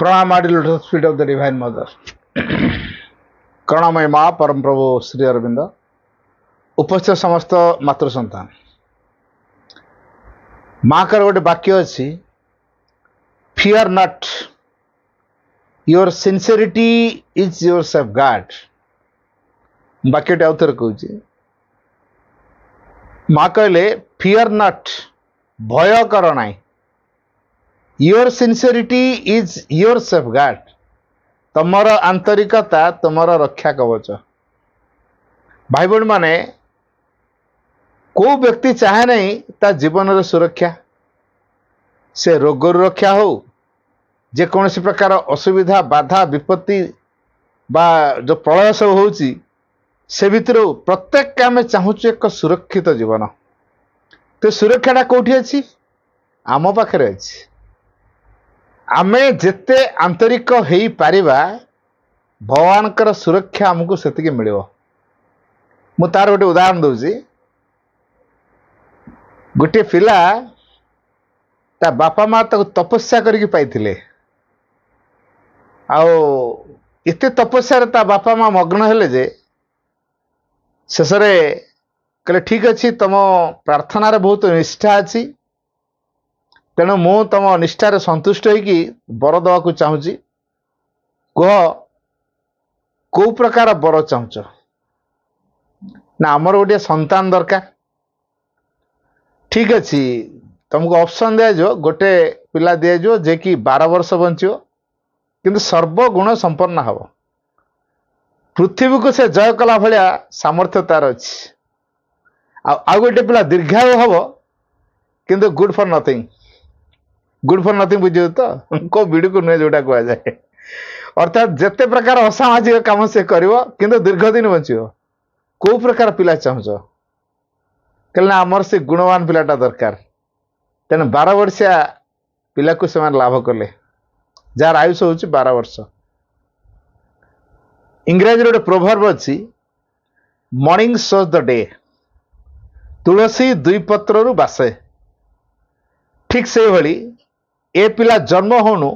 प्रणाम at the lotus feet of the Divine Mother. करुणामय माँ परम प्रभु श्री अरविंद उपस्थित समस्त मातृ संतान माँ कर गोटे वाक्य अच्छी fear not your sincerity is your safeguard वाक्यटे आउ थे कहूँ माँ कहले फियर नट भय कर ना your sincerity is your safe guard तमर आंतरिकता तमर रक्षा कवच भाई बहन माने को व्यक्ति चाहे नहीं ता जीवन सुरक्षा से रोगर रक्षा हो जेकोसी प्रकार असुविधा बाधा विपत्ति बा जो प्रलय सब हो से भितर प्रत्येक आम चाहूँ एक सुरक्षित जीवन तो सुरक्षाटा कौटी अच्छी आम पाखे अच्छी आमे जेते आंतरिक हो पारिबा भगवान सुरक्षा आमको से मिल मु तार गोटे उदाहरण दूसरी गोटे पिला ता बापा माँ तपस्या करके पाइथिले आते तपस्या ता बापा माँ मग्न हेले जे शेष कहले ठीक अच्छी तुम प्रार्थनार बहुत निष्ठा अच्छी तेणु मु तुम निष्ठार संतुष्ट होगी बर दवा चाहूँगी कह को प्रकार बर चाहूच ना आमर गोटे संतान दरकार ठीक अच्छी तुमको ऑप्शन दिज्व गोटे पिला दिज्व जे कि 12 वर्ष बंचो किंतु सर्वगुण संपन्न हम पृथ्वी को से जय कला भाया सामर्थ्य तार अच्छी आ गोटे पिला दीर्घायु हम किंतु गुड फॉर नथिंग बुझे तो को बिड़ को नुहे जोटा कह जाए अर्थात जिते प्रकार असामाजिक कम से कर दीर्घ दिन बचो कौ प्रकार पिला चाहूच कहना आमर से गुणवान पिलाटा दरकार तेना 12 वर्षिया पिला को से लाभ कले जार आयुष हूँ 12 वर्ष इंग्राजी गोटे प्रोभर्ब अच्छी मॉर्निंग शोज द डे तुलसी दुई पत्रु बासे ठीक से भली ए पिला जन्म होनु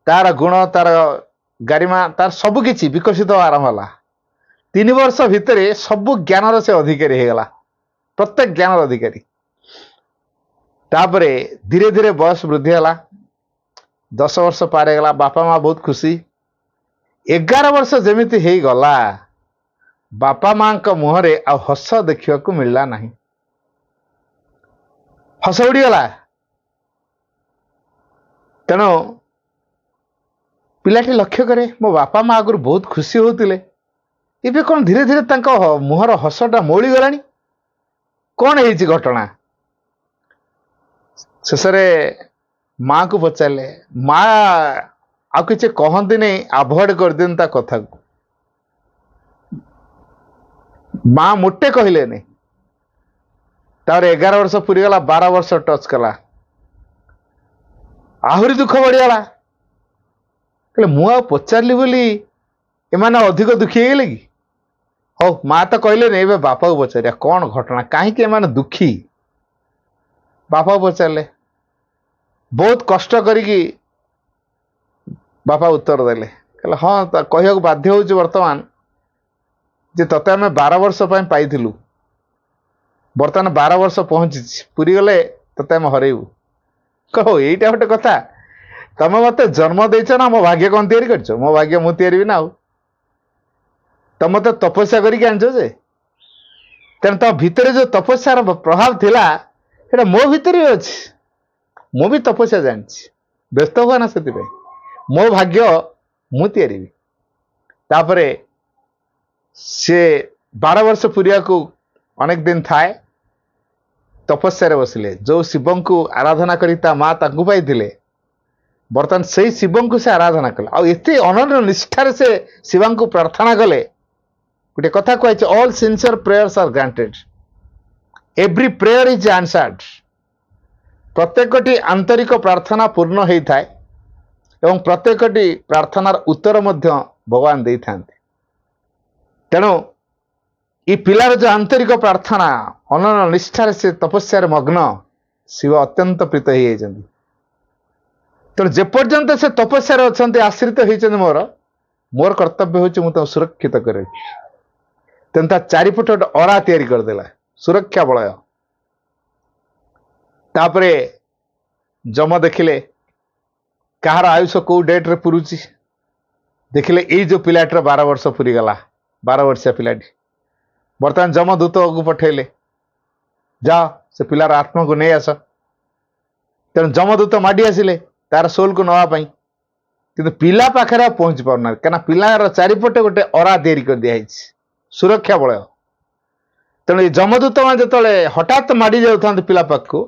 तार गुण तार गारिमा तार सबकि विकसित आरंभ है 3 वर्ष भितर सबु ज्ञान से अधिकारी होगला प्रत्येक ज्ञान अधिकारी तापरे धीरे धीरे बयस वृद्धि है 10 वर्ष पार होगला बापा माँ बहुत खुशी 11 वर्ष जमीती हो गला बापा माँ मुहरे आ हस देखा मिलला नहीं हस उड़ीगला तेणु पिलाटी लक्ष्य करे मो बापा माँ आगुरी बहुत खुशी होते इबे कौन धीरे धीरे मुहर हसटा मौली गलानी कौन है घटना शेष माँ को पचारे माँ आ कि कहती नहीं आभोड कर दिन कथा को माँ मोटे कहले नहीं तार 11 वर्ष पूरी गला 12 वर्ष टच कला आहरी दुख बढ़ीगला कहले मुझे पचारि बोली एमाने अधिक दुखी हो गले कि हो माँ तो कहले नहीं बापा को पचारिया कौन घटना कहीं एमाने दुखी बापा को पचारे बहुत कष्ट करी बापा उत्तर देले कहले हाँ कह बाध्य हो वर्तमान जे तते आम 12 वर्ष पाइलु बर्तमान 12 वर्ष पहुंची पूरी गले तते आम हरइबू कहो यहीटा गोटे कथा तुम मत जन्म देच ना मो भाग्य कौन तैयारी कर मो भाग्य मु तैयारी ना तुम मत तपस्या करके आनछे तेना तो भितर जो तपस्यार प्रभाव थिला सेटा मो भितर ही अच्छी मु भी तपस्या जानी व्यस्त हुआ ना से मो भाग्य मु तैयारी तापरे से 12 वर्ष पूरिया को अनेक दिन थाए तपस्या बसिले जो शिव को आराधना करी ता माँ ताकू पाई बर्तमान से ही शिव को से आराधना कले आते अनन्य निष्ठार से शिव को प्रार्थना कले गोटे कथा कही all sincere prayers are granted every prayer is answered प्रत्येकटी आंतरिक प्रार्थना पूर्ण होता है एवं प्रत्येकटी प्रार्थनार उत्तर मध्य भगवान दे था तेणु ये पिलार जो आंतरिक प्रार्थना अनन्य निष्ठार से तपस्या मग्न शिव अत्यंत प्रीत हो ତେଣୁ ଯେପର୍ଯ୍ୟନ୍ତ ସେ ତପସ୍ୟାରେ ଅଛନ୍ତି, ଆଶ୍ରିତ ହେଇଛନ୍ତି ମୋର, ମୋର କର୍ତ୍ତବ୍ୟ ହେଉଛି ମୁଁ ତାଙ୍କୁ ସୁରକ୍ଷିତ କରିବି। ତେଣୁ ତା ଚାରିପଟେ ଗୋଟେ ଅରା ତିଆରି କରିଦେଲା, ସୁରକ୍ଷା ବଳୟ। ତାପରେ ଯମ ଦେଖିଲେ କାହାର ଆୟୁଷ କୋଉ ଡେଟ୍ରେ ପୁରୁଛି। ଦେଖିଲେ ଏଇ ଯୋଉ ପିଲାଟିର 12 ବର୍ଷ ପୁରିଗଲା, 12 ବର୍ଷିଆ ପିଲାଟି। ବର୍ତ୍ତମାନ ଯମ ଦୂତକୁ ପଠେଇଲେ, ଯାଅ ସେ ପିଲାର ଆତ୍ମାକୁ ନେଇ ଆସ। ତେଣୁ ଯମଦୂତ ମାଡି ଆସିଲେ ତାର ସୋଲକୁ ନେବା ପାଇଁ, କିନ୍ତୁ ପିଲା ପାଖରେ ଆଉ ପହଞ୍ଚି ପାରୁନାହାନ୍ତି, କାହିଁକିନା ପିଲାର ଚାରିପଟେ ଗୋଟେ ଅରା ତିଆରି କରିଦିଆଯାଇଛି, ସୁରକ୍ଷା ବଳୟ। ତେଣୁ ଏଇ ଯମଦୂତ ମାନେ ଯେତେବେଳେ ହଠାତ୍ ମାଡି ଯାଉଥାନ୍ତି ପିଲା ପାଖକୁ,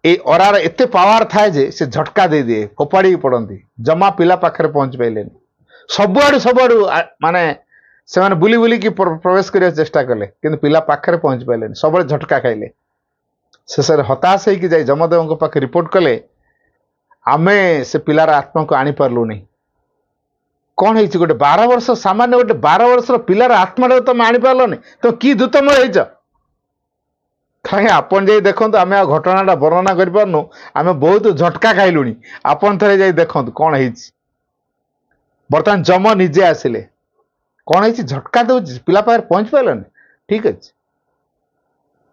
ଏଇ ଅରାର ଏତେ ପାୱାର ଥାଏ ଯେ ସେ ଝଟକା ଦେଇଦିଏ, ଫୋପାଡ଼ିକି ପଡନ୍ତି, ଜମା ପିଲା ପାଖରେ ପହଞ୍ଚି ପାଇଲେନି। ସବୁଆଡୁ ମାନେ ସେମାନେ ବୁଲି ବୁଲିକି ପ୍ରବେଶ କରିବାକୁ ଚେଷ୍ଟା କଲେ, କିନ୍ତୁ ପିଲା ପାଖରେ ପହଞ୍ଚି ପାଇଲେନି, ସବୁବେଳେ ଝଟକା ଖାଇଲେ। ଶେଷରେ ହତାଶ ହେଇକି ଯାଇ ଯମଦେବଙ୍କ ପାଖରେ ରିପୋର୍ଟ କଲେ, ଆମେ ସେ ପିଲାର ଆତ୍ମାକୁ ଆଣିପାରିଲୁନି। କଣ ହେଇଛି? ଗୋଟେ 12 ବର୍ଷ, ସାମାନ୍ୟ ଗୋଟେ 12 ବର୍ଷର ପିଲାର ଆତ୍ମାଟାକୁ ତମେ ଆଣିପାରିଲନି, ତମେ କି ଦୂତମୟ ହେଇଛ? କାହିଁ ଆପଣ ଯାଇ ଦେଖନ୍ତୁ, ଆମେ ଆଉ ଘଟଣାଟା ବର୍ଣ୍ଣନା କରିପାରୁନୁ, ଆମେ ବହୁତ ଝଟକା ଖାଇଲୁଣି। ଆପଣ ଥରେ ଯାଇ ଦେଖନ୍ତୁ କଣ ହେଇଛି। ବର୍ତ୍ତମାନ ଯମ ନିଜେ ଆସିଲେ, କଣ ହେଇଛି? ଝଟକା ଦଉଛି, ପିଲା ପାଖରେ ପହଞ୍ଚି ପାରିଲନି, ଠିକ ଅଛି।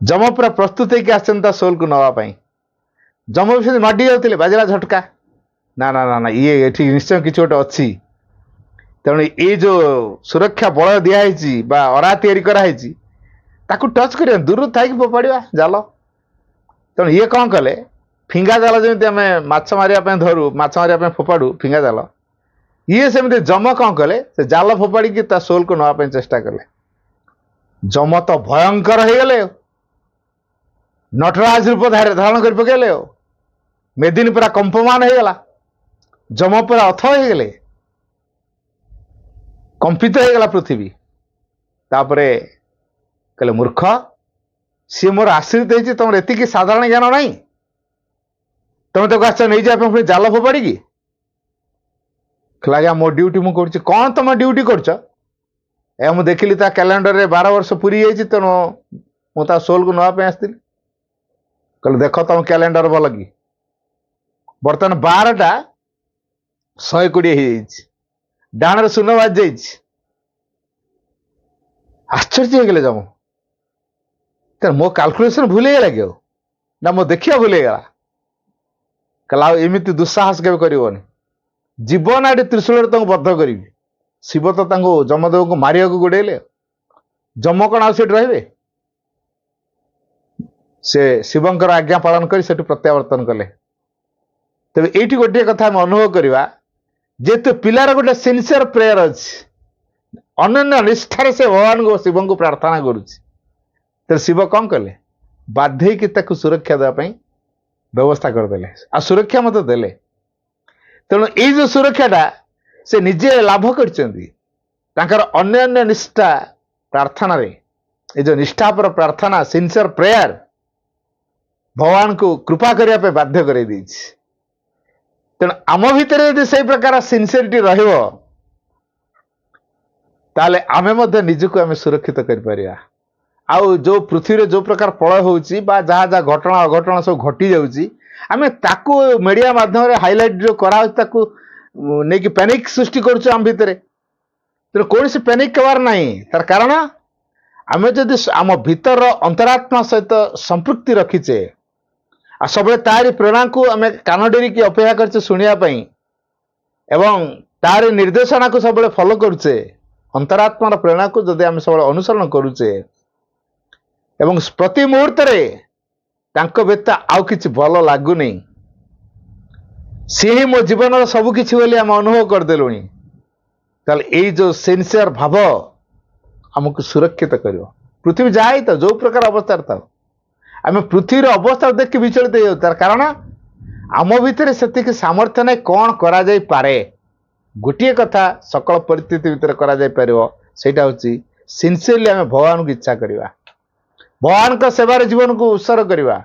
ଯମ ପୁରା ପ୍ରସ୍ତୁତ ହେଇକି ଆସିଛନ୍ତି ତା ସୋଲକୁ ନେବା ପାଇଁ। ଯମ ବି ସେମିତି ମାଡି ଯାଉଥିଲେ, ବାଜିଲା ଝଟକା। ନା ନା ନା ନା, ଇଏ ଏଠି ନିଶ୍ଚୟ କିଛି ଗୋଟେ ଅଛି। ତେଣୁ ଏଇ ଯୋଉ ସୁରକ୍ଷା ବଳୟ ଦିଆହେଇଛି ବା ଅରା ତିଆରି କରାହେଇଛି, ତାକୁ ଟଚ୍ କରିବା, ଦୂରରୁ ଥାଇକି ଫୋପାଡ଼ିବା ଜାଲ। ତେଣୁ ଇଏ କଣ କଲେ, ଫିଙ୍ଗା ଜାଲ ଯେମିତି ଆମେ ମାଛ ମାରିବା ପାଇଁ ଧରୁ, ମାଛ ମାରିବା ପାଇଁ ଫୋପାଡୁ ଫିଙ୍ଗା ଜାଲ, ଇଏ ସେମିତି ଯମ କଣ କଲେ, ସେ ଜାଲ ଫୋପାଡ଼ିକି ତା ସୋଲକୁ ନେବା ପାଇଁ ଚେଷ୍ଟା କଲେ। ଯମ ତ ଭୟଙ୍କର ହେଇଗଲେ, ନଟରାଜ ରୂପ ଧାରଣ କରି ପକେଇଲେ। ମେଦିନୀ ପୁରା କମ୍ପମାନ ହେଇଗଲା, ଯମ ପୁରା ଅଥୟ ହେଇଗଲେ, କମ୍ପିତ ହେଇଗଲା ପୃଥିବୀ। ତାପରେ କହିଲେ, ମୂର୍ଖ, ସିଏ ମୋର ଆଶ୍ରିତ ହେଇଛି, ତମର ଏତିକି ସାଧାରଣ ଜ୍ଞାନ ନାହିଁ? ତମେ ତାକୁ ଆସିଛ ନେଇଯିବା ପାଇଁ ପୁଣି ଜାଲ ଫୋପାଡ଼ିକି? କହିଲା, ଆଜ୍ଞା ମୋ ଡ୍ୟୁଟି ମୁଁ କରୁଛି। କଣ ତମେ ଡ୍ୟୁଟି କରୁଛ? ଏ ମୁଁ ଦେଖିଲି ତା କ୍ୟାଲେଣ୍ଡରରେ 12 ବର୍ଷ ପୁରି ଯାଇଛି, ତେଣୁ ମୁଁ ତା ସୋଲକୁ ନେବା ପାଇଁ ଆସିଥିଲି। କହିଲେ, ଦେଖ ତମ କ୍ୟାଲେଣ୍ଡର ଭଲ କି? ବର୍ତ୍ତମାନ 12ଟା 120 ହେଇଯାଇଛି, ଡାଣରେ ଶୂନ ବାଜି ଯାଇଛି। ଆଶ୍ଚର୍ଯ୍ୟ ହେଇଗଲେ ଯମ, ମୋ କାଲକୁଲେସନ ଭୁଲ ହେଇଗଲା କି? ଆଉ ନା ମୋ ଦେଖିବା ଭୁଲ ହେଇଗଲା? କହିଲା, ଆଉ ଏମିତି ଦୁଃସାହସ କେବେ କରିବନି, ଯିବ ନା ଏଠି ତ୍ରିଶୂଳରେ ତାଙ୍କୁ ବଦ୍ଧ କରିବି। ଶିବ ତ ତାଙ୍କୁ ଯମଦେବଙ୍କୁ ମାରିବାକୁ ଗୋଡେଇଲେ, ଯମ କଣ ଆଉ ସେଠି ରହିବେ? ସେ ଶିବଙ୍କର ଆଜ୍ଞା ପାଳନ କରି ସେଠୁ ପ୍ରତ୍ୟାବର୍ତ୍ତନ କଲେ। ତେବେ ଏଇଠି ଗୋଟିଏ କଥା ଆମେ ଅନୁଭବ କରିବା, ଯେହେତୁ ପିଲାର ଗୋଟେ ସିନସିୟର ପ୍ରେୟର ଅଛି, ଅନନ୍ୟ ନିଷ୍ଠାରେ ସେ ଭଗବାନଙ୍କୁ ଶିବଙ୍କୁ ପ୍ରାର୍ଥନା କରୁଛି, ତେଣୁ ଶିବ କଣ କଲେ, ବାଧ୍ୟ ହେଇକି ତାକୁ ସୁରକ୍ଷା ଦେବା ପାଇଁ ବ୍ୟବସ୍ଥା କରିଦେଲେ, ଆଉ ସୁରକ୍ଷା ମଧ୍ୟ ଦେଲେ। ତେଣୁ ଏଇ ଯୋଉ ସୁରକ୍ଷାଟା ସେ ନିଜେ ଲାଭ କରିଛନ୍ତି ତାଙ୍କର ଅନ୍ୟାନ୍ୟ ନିଷ୍ଠା ପ୍ରାର୍ଥନାରେ। ଏ ଯୋଉ ନିଷ୍ଠାପର ପ୍ରାର୍ଥନା, ସିନସିୟର ପ୍ରେୟାର, ଭଗବାନଙ୍କୁ କୃପା କରିବା ପାଇଁ ବାଧ୍ୟ କରାଇ ଦେଇଛି। ତେଣୁ ଆମ ଭିତରେ ଯଦି ସେଇ ପ୍ରକାର ସିନସିୟରିଟି ରହିବ, ତାହେଲେ ଆମେ ମଧ୍ୟ ନିଜକୁ ଆମେ ସୁରକ୍ଷିତ କରିପାରିବା। ଆଉ ଯୋଉ ପୃଥିବୀରେ ଯୋଉ ପ୍ରକାର ପ୍ରଳୟ ହଉଛି ବା ଯାହା ଯାହା ଘଟଣା ଅଘଟଣା ସବୁ ଘଟି ଯାଉଛି, ଆମେ ତାକୁ ମିଡିଆ ମାଧ୍ୟମରେ ହାଇଲାଇଟ ଯୋଉ କରାହଉଛି, ତାକୁ ନେଇକି ପ୍ୟାନିକ ସୃଷ୍ଟି କରୁଛୁ ଆମ ଭିତରେ। ତେଣୁ କୌଣସି ପ୍ୟାନିକ ହେବାର ନାହିଁ। ତାର କାରଣ, ଆମେ ଯଦି ଆମ ଭିତର ଅନ୍ତରାତ୍ମା ସହିତ ସମ୍ପୃକ୍ତି ରଖିଛେ, ଆଉ ସବୁବେଳେ ତାରି ପ୍ରେରଣାକୁ ଆମେ କାନ ଡେରିକି ଅପେକ୍ଷା କରିଛେ ଶୁଣିବା ପାଇଁ, ଏବଂ ତାରି ନିର୍ଦ୍ଦେଶନାକୁ ସବୁବେଳେ ଫଲୋ କରୁଛେ, ଅନ୍ତରାତ୍ମାର ପ୍ରେରଣାକୁ ଯଦି ଆମେ ସବୁବେଳେ ଅନୁସରଣ କରୁଛେ, ଏବଂ ପ୍ରତି ମୁହୂର୍ତ୍ତରେ ତାଙ୍କ ବ୍ୟତୀତ ଆଉ କିଛି ଭଲ ଲାଗୁନି, ସିଏ ହିଁ ମୋ ଜୀବନର ସବୁ କିଛି ବୋଲି ଆମେ ଅନୁଭବ କରିଦେଲୁଣି, ତାହେଲେ ଏଇ ଯୋଉ ସିନସିୟର ଭାବ ଆମକୁ ସୁରକ୍ଷିତ କରିବ। ପୃଥିବୀ ଯାହା ହେଇଥାଉ, ଯୋଉ ପ୍ରକାର ଅବସ୍ଥାରେ ଥାଉ, ଆମେ ପୃଥିବୀର ଅବସ୍ଥା ଦେଖି ବିଚଳିତ ହେଇଯାଉ। ତାର କାରଣ, ଆମ ଭିତରେ ସେତିକି ସାମର୍ଥ୍ୟ ନାହିଁ କଣ କରାଯାଇପାରେ। ଗୋଟିଏ କଥା ସକଳ ପରିସ୍ଥିତି ଭିତରେ କରାଯାଇପାରିବ, ସେଇଟା ହଉଛି ସିନସିୟରଲି ଆମେ ଭଗବାନଙ୍କୁ ଇଚ୍ଛା କରିବା, ଭଗବାନଙ୍କ ସେବାରେ ଜୀବନକୁ ଉତ୍ସର୍ଗ କରିବା,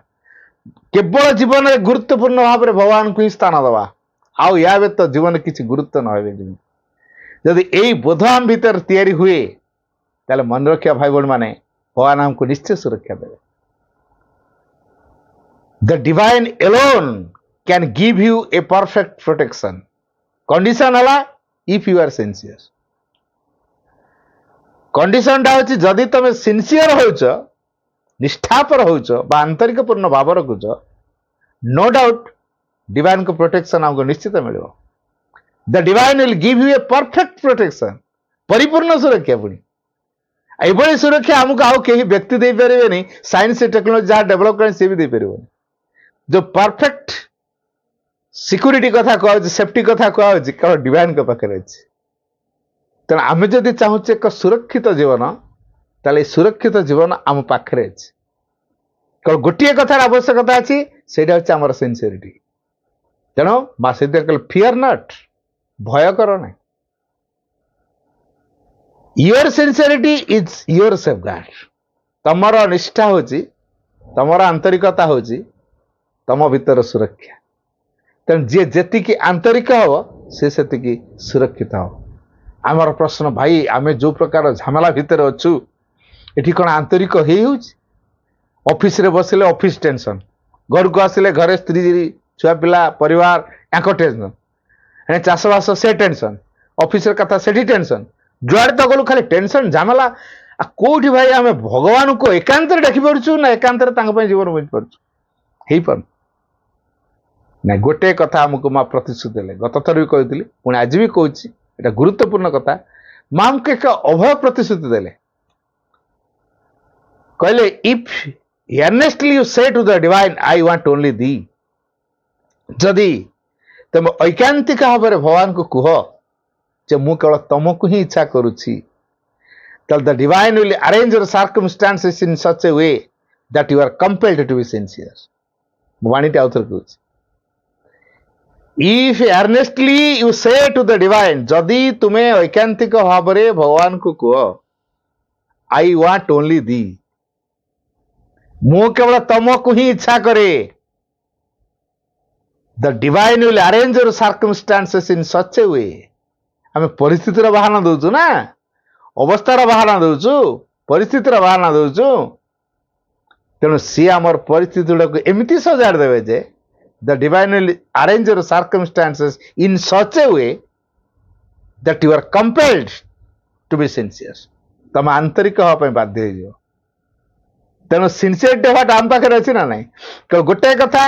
କେବଳ ଜୀବନରେ ଗୁରୁତ୍ୱପୂର୍ଣ୍ଣ ଭାବରେ ଭଗବାନଙ୍କୁ ହିଁ ସ୍ଥାନ ଦେବା, ଆଉ ୟା ବ୍ୟତୀତ ଜୀବନରେ କିଛି ଗୁରୁତ୍ୱ ନ ହେବେ। ଯଦି ଏଇ ବୋଧ ଆମ ଭିତରେ ତିଆରି ହୁଏ, ତାହେଲେ ମନେ ରଖିବା ଭାଇ ଭଉଣୀ ମାନେ, ଭଗବାନ ଆମକୁ ନିଶ୍ଚୟ ସୁରକ୍ଷା ଦେବେ। The divine alone can give you a perfect protection. Condition हला if you are sincere. Condition टा होची जदि तमे सिंसियर होउछ निष्ठापर होउछ बा आंतरिक पूर्ण भाव रखुछ नो डाउट डिवाइन को प्रोटेक्शन हमको निश्चित मिलिबो. The divine will give you a perfect protection. परिपूर्ण सुरक्षा पुणी एभली सुरक्षा हमको आउ कहीं व्यक्ति दे पारे साइंस टेक्नोलॉजी जहाँ डेभलप कर सी भी दे पारे. जो परफेक्ट सिक्यूरीटी कथा कह सेफ्टी कथा कह केवल डिवाइन के पाखे अच्छे. तेणु आम जदि चाहूचे एक सुरक्षित जीवन ताले सुरक्षित जीवन आम पाखे अच्छे. केवल गोटे कथार आवश्यकता अच्छी से आमर सिंसियरिटी. तेणु माँ से फियर नट भय कर ना. Your sincerity is your safeguard. तमर निष्ठा हूँ तमर आंतरिकता हूँ तम भीतर सुरक्षा. तेणु जी जी आंतरिक हम सी सुरक्षित हम. आमर प्रश्न भाई आमे जो प्रकार झमेला भितर अच्छु एठी कौन आंतरिक ऑफिस रे बसिले ऑफिस टेंशन घर को आसिले घरे स्त्री छुआ पिला परिवार यांको टेंशन चाषबास से टेंशन ऑफिस कथा से टेंशन जुआड़े तो गलु खाली टेंशन झमेला कौटी भाई आम भगवान को एकांत डाकी पार्छु ना एकांत जीवन बंची पार्छु ना. गोटे कथा आमको माँ प्रतिश्रुति देले गत थर भी कही पुणी आज भी कहूँ এটা गुरुत्वपूर्ण कथा. माँ हमको एक अभय प्रतिश्रुति देले कहले if earnestly you say to the divine I want only thee. जदि तुम ऐकांतिक भाव भगवान को कह जे मु केवल तुमको ही इच्छा करुछि then the divine will arrange your circumstances in such a way that you are compelled to be sincere. वाणी टे आउथर कहूँ If earnestly you say to the divine, जदि तुम्हें ऐकांतिक भाव भगवान को कह I want only thee. मु केवल तुमको ही इच्छा करे. The divine will arrange your circumstances in such a way. आम परिस्थितिर बहाना दौचु ना अवस्थार बहाना दौचु परिस्थितिर बहाना दौचु. तेणु सी आमर परिस्थिति गुड़ाक एमती सजाड़ देवे जे the divine will arrange your circumstances in such a way that you are compelled to be sincere. तम आंतरिक हाँपाई बाध्य हो. तेणु सिंसियरिटी हवाटा आम पाखे अच्छी ना ना केवल गोटे कथा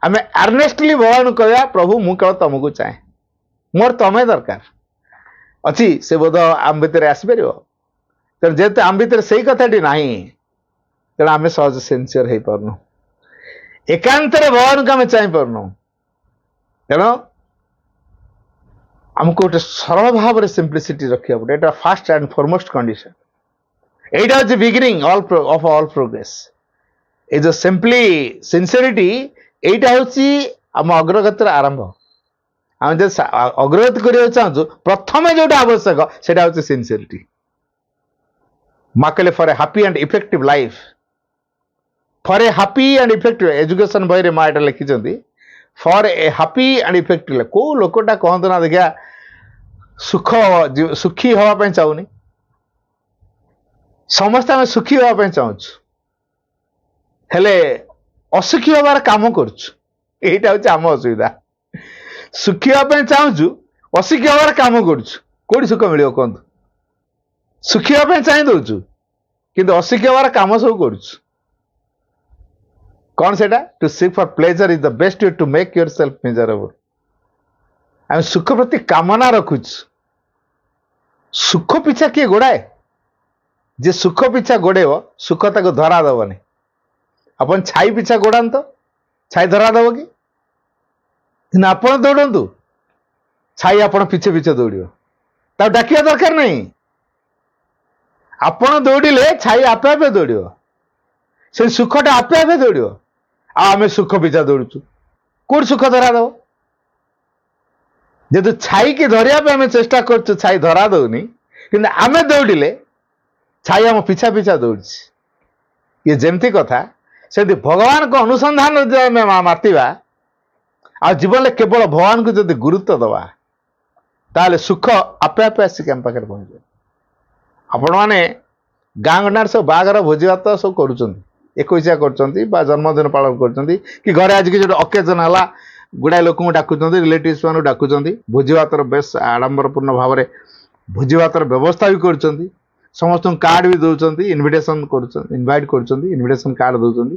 आम अर्नेस्टली भगवान कह प्रभु मु केवल तुमको चाहे मोर तमें दरकार अच्छी से बोध आम भितर आसपर. तेणु जेहेतु आम भितर से कथाटी ना तेणु आम सहज सिंसियर हो पारनु एकांत भगवान को आम चाह पारनु. तेणु आमको गोटे सरल भाव में सिंप्लिसिटी रखा पड़े. एटा फास्ट एंड फॉरमोस्ट कंडीशन. एटा हूँ बिगिनिंग ऑफ ऑल प्रोग्रेस. ये जो सिंपली सिंसियरिटी एटा हूँ आम अग्रगतिर आरंभ. आम जो अग्रगति करने चाहूँ प्रथम जो आवश्यक से हूँ सिंसियरिटी. माँ कहले for a happy and effective life for a happy and effective education बही माँ एटा लिखिं for a happy and effective को लोकटा कहतु ना देखा सुख सुखी हाँपाई चाहूनी समस्त आम सुखी हाँपाई चाहूँ हेले असुखी हबार काम करुटा हूँ आम असुविधा. सुखी हाँपाई चाहूँ असुखी हबार काम करोटी सुख मिल कहतु सुखी हाँपाई चाह दौचु कि असुखी हबार काम सब करुँ कौन से to seek for pleasure is the best way to make yourself miserable. आम सुख प्रति कामना रखुच सुख पिछा किए गोड़ाए जे सुख पिछा गोड़ेब सुख ताको धरा दबनी. अपन छाई पिछा गोड़ान तो छाई धरा दब कि आपण दौड़ू छाई आपण पिछे पिछे दौड़ डाकिया दरकार नहीं. आपण दौड़े छाई आपे आपे दौड़ से सुखटा आपे आपे दौड़. आम सुख पिछा दौड़ू कौट सुख धरा दब जेतु छाई की धरिया आम चेष्टा कर छाई धरा दौनी कि आम दौड़े छाई आम पिछा पिछा दौड़. ये जमती कथा से भगवान को अनुसंधान मातिबा आ जीवन केवल भगवान को जब गुरुत्व दबा ताले सुख आपे आपे आसिक आम पाखे पहुंचे. आपण मैंने गाँ गंडार सब बागर भोजी भात सब कर 21 कर जन्मदिन पालन कर कि घरे आज कि जो अकेजन है गुड़ाए लोक डाकुंट रिलेटिव्स मान डाकुंट भोजी भातर बेस आडंबरपूर्ण भाव में भोजी भातर व्यवस्था भी कर समस्त कार्ड भी दौरान इनविटेशन कर इनवाइट कर इनविटेशन कार्ड दौरान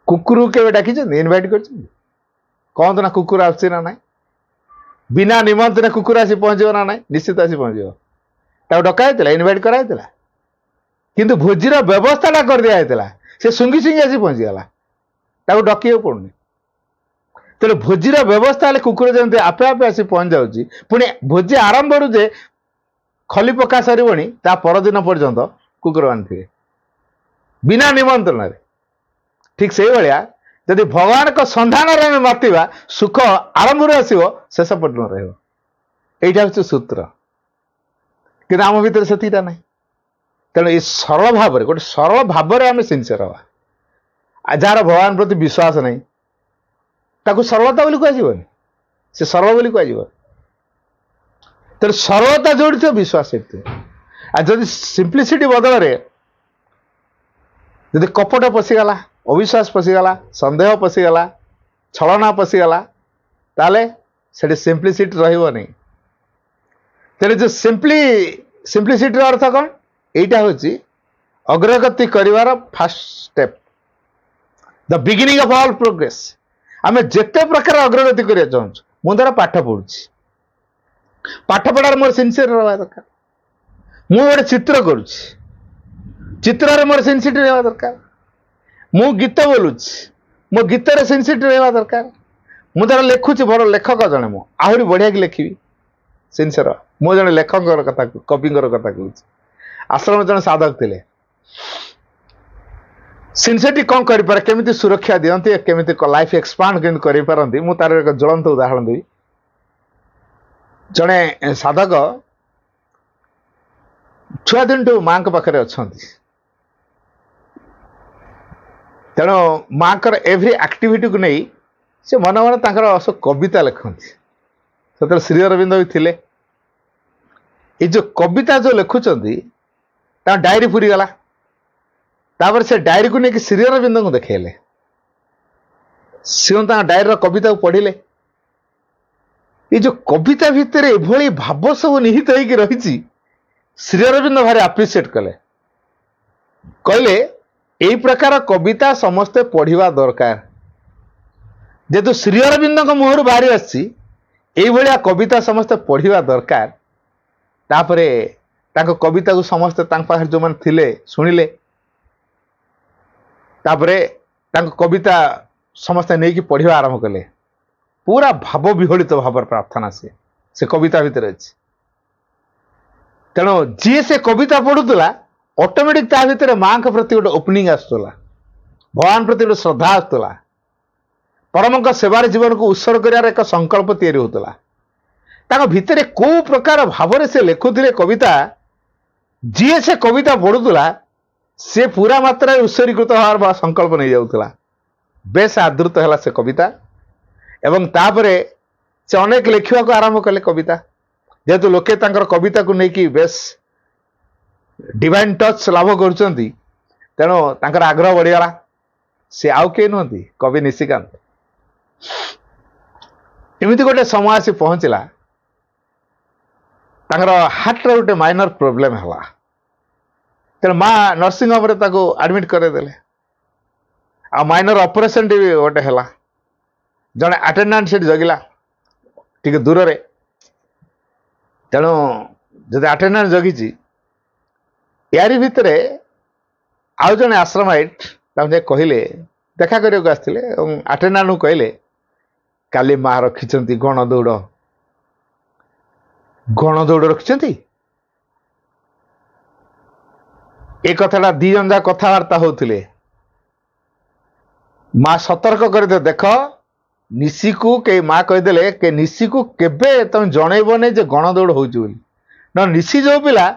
कुकुर के डाकी इनवाइट कर कहतु ना कुकुर आसी ना ना बिना निमंत्रण कुकुर आसी पहुंचो ना ना निश्चित आसी पहुंचो डकाई इनवाइट कराई किंतु भोजीर व्यवस्था कर दिया से सुंगी सुंगी आसी पहुंचीगला डक पड़ुनी तेरे भोजीर व्यवस्था है कुकुर जमी आपे आपे आसी पहुंच जाऊँगी पुणी भोजी आरंभ जे खली पका सर ता परदिन पर्यंत कुकुर मान बिना निमंत्रण ठीक से भाया जदि भगवान को संधान मातिबा सुख आरंभ आसो शेष पर्यटन रहा हूँ सूत्र कि आम भर से ना तेणु ये सरल भाव गोटे सरल भाव में आम सिनसियर हाँ जार भगवान प्रति विश्वास नहीं ताकू सरलता बोली कहुन से सरल बोली कह तेरे सरलता जोड़ी थी विश्वास जदि सिंप्लिसिटी बदल जदि कपट पशिगला अविश्वास पशिगला संदेह पशिगला छलना पशिगला ताले से सिंप्लिसिटी रही तेरे जो सिंप्लिसिटी अर्थ कौन यहीटा हूँ अग्रगति करिवार first step the beginning of all progress आम जिते प्रकार अग्रगति करिया चाहूँ मु द्वारा पाठ पढ़ुची पाठ पढ़ार मोर सिनसियर रहा दरकार मु गोटे चित्र करुच्ची चित्र मोर सिनसिटी रहा दरकार मु गीत बोलुची मो गीतर सिनसिटी रहा दरकार मु द्वारा लिखुची बड़ लेखक जड़े मु आहरी बढ़िया कि लिखी सिनसियर मु जड़े लेखक कथा कवि कथा कहूँ आश्रम जन साधक थे सिनसिटी कौन कर केमी सुरक्षा दिखती केमी लाइफ एक्सपांड केमी कर मु तार एक ज्वलंत उदाहरण देवी जड़े साधक छुआ दिन माँ पाखे अच्छा तेणु माँ एवरी एक्टिविटी को नहीं से मन मन सब कविता लिखती से श्री अरविंद भी थे ये जो कविता जो लिखुंट डायरी पूरी गला तापर से डायरी को लेकिन श्री अरविंद को देखेले सी डायरी कविता को पढ़िले ये जो कविता भितर ये भाव सब निहित होगी रही श्री अरविंद भारी आप्रिशिएट कले कहले यही प्रकार कविता समस्ते पढ़ा दरकार जेहेतु श्री अरविंद मुहर बाहरी आसी कविता समस्ते पढ़ा दरकार तापरे कविता को समस्ते पाखे जो मैंने थिले शुणिले तापरे कविता समस्ते नहीं कि पढ़ा आरंभ कले पूरा भाव विहलित भाव प्रार्थना से कविता भितर अच्छी तेणु जी से कविता पढ़ुला ऑटोमेटिक ता भितर माँ के प्रति गोटे ओपनिंग आसूला भगवान प्रति गोटे श्रद्धा आसूला परम सेवार जीवन को उत्सर्ग कर एक संकल्प तैयारी होता भितर कौ प्रकार भाव से लिखुले कविता जी से कविता पढ़ुला से पूरा मात्रा उत्सर्गीकृत हमार संकल्प नहीं जाऊला बेस आदृत है से कविता एवं तापरे से अनेक लिखा को आरंभ कले कविता जेहेतु लोके कविता को लेकिन बेस डिवाइन टच लाभ करेणु आग्रह बढ़ीगला सी आउ किए नुहति कवि निशिकांत एमती गोटे समय आसी पहुँचला हार्ट गोटे माइनर प्रोब्लेम है तेणु माँ नर्सिंग होम आडमिट करदेले आ माइनर ऑपरेशन भी गोटे है जड़े अटेंडेंट से जगिला टी दूर रे तेणु जब अटेंडेंट जगी यारी भितर आउ जड़े आश्रमाइट कहले देखा करने आसते अटेंडेंट को कहले काली माँ रखी गणदौड़ रखी ए कथा दी जन जा कथबार्ता होते माँ सतर्क कर दे देख निशी को के माँ कहीदे के निशी को केबे तुम जनइबनी जे गणदौड़ हो न निशी जो पिला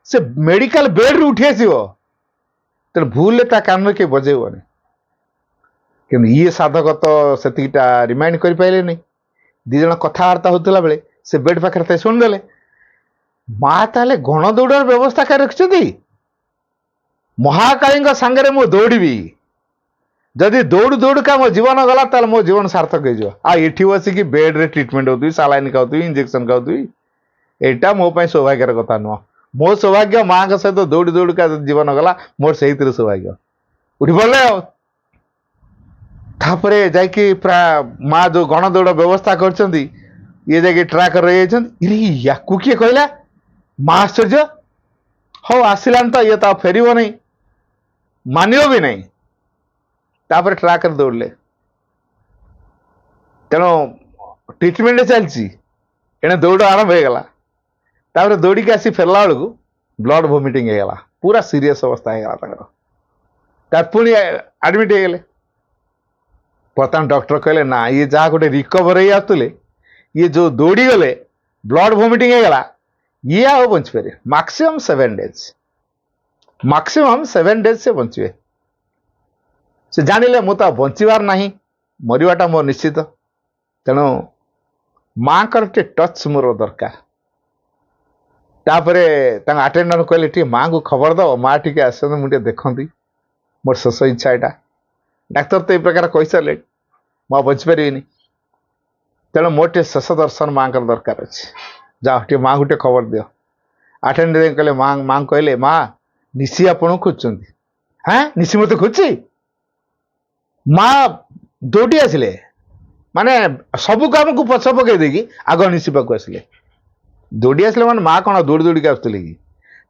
से मेडिकल बेड रू उठी आसो तो भूल कान के बजेबनी कि ये साधक तो से रिमाइंड कर पारे नहीं दी जन कथबार्ता होता बेले से बेड पाखे शुणिदेले माँ ताले गणदौड़ व्यवस्था क्या रखी महाकाली सांगे मु दौड़ी जदि दौड़ू दौड़ का मो जीवन गला ताल मो जीवन सार्थक हो आ एठी बसिकी बेड रे ट्रीटमेंट होती सालाइन खाऊी इंजेक्शन खाऊी एटा मो सौभाग्यर कथा नुह मो सौभाग्य माँ सहित दौड़ी दौड़ का जीवन गला मोर से सौभाग्य उठी पड़े तापरे जाकि माँ जो गण दौड़ व्यवस्था कर ये जाकि ट्राक रही या किए कहला माँ आश्चर्य हाँ आसलान तो ये तो फेर नहीं मानियो भी नहीं तापर ट्राक दौड़ले तेणु ट्रिटमेंट चलती एने दौड़ आरंभ हो गला तापर दौड़ी आसी फेरला बेलू ब्लड वोमिटिंग हो गला पूरा सीरीयस अवस्था हो गला पुणी एडमिट हो गले बर्तमान डॉक्टर कहले ना ये जहाँ गोटे रिकवर हो आसुले ये जो दौड़ी गले ब्लड वोमिटिंग हो गला ये आओ बंची पारे मैक्सिमम 7 डेज से बंचे से जानिले मुझे बंचार ना मरवाटा मोर निश्चित तेणु माँ को टच मोर दरकार तापर आटेंडेंट कहले टी माँ को खबर दो माँ टी आस मुझे देखती मोर शेष इच्छा यहाँ डाक्तर तो ये प्रकार कही सारे मुझे बची पारि तेणु मोर टे शेष दर्शन माँ को दरकार अच्छे जाओ टे माँ गोटे खबर दियो आटेंडेंट कहले माँ कहले माँ निशी आपण खोजुंट हाँ निशी मत खोजी माँ दौड़ी आसिले माने सबू काम को पछ पकई देकी आग निशी पाक आसिले दौड़ी आसिले माने माँ कौन दौड़ी दौड़ी के आसुले कि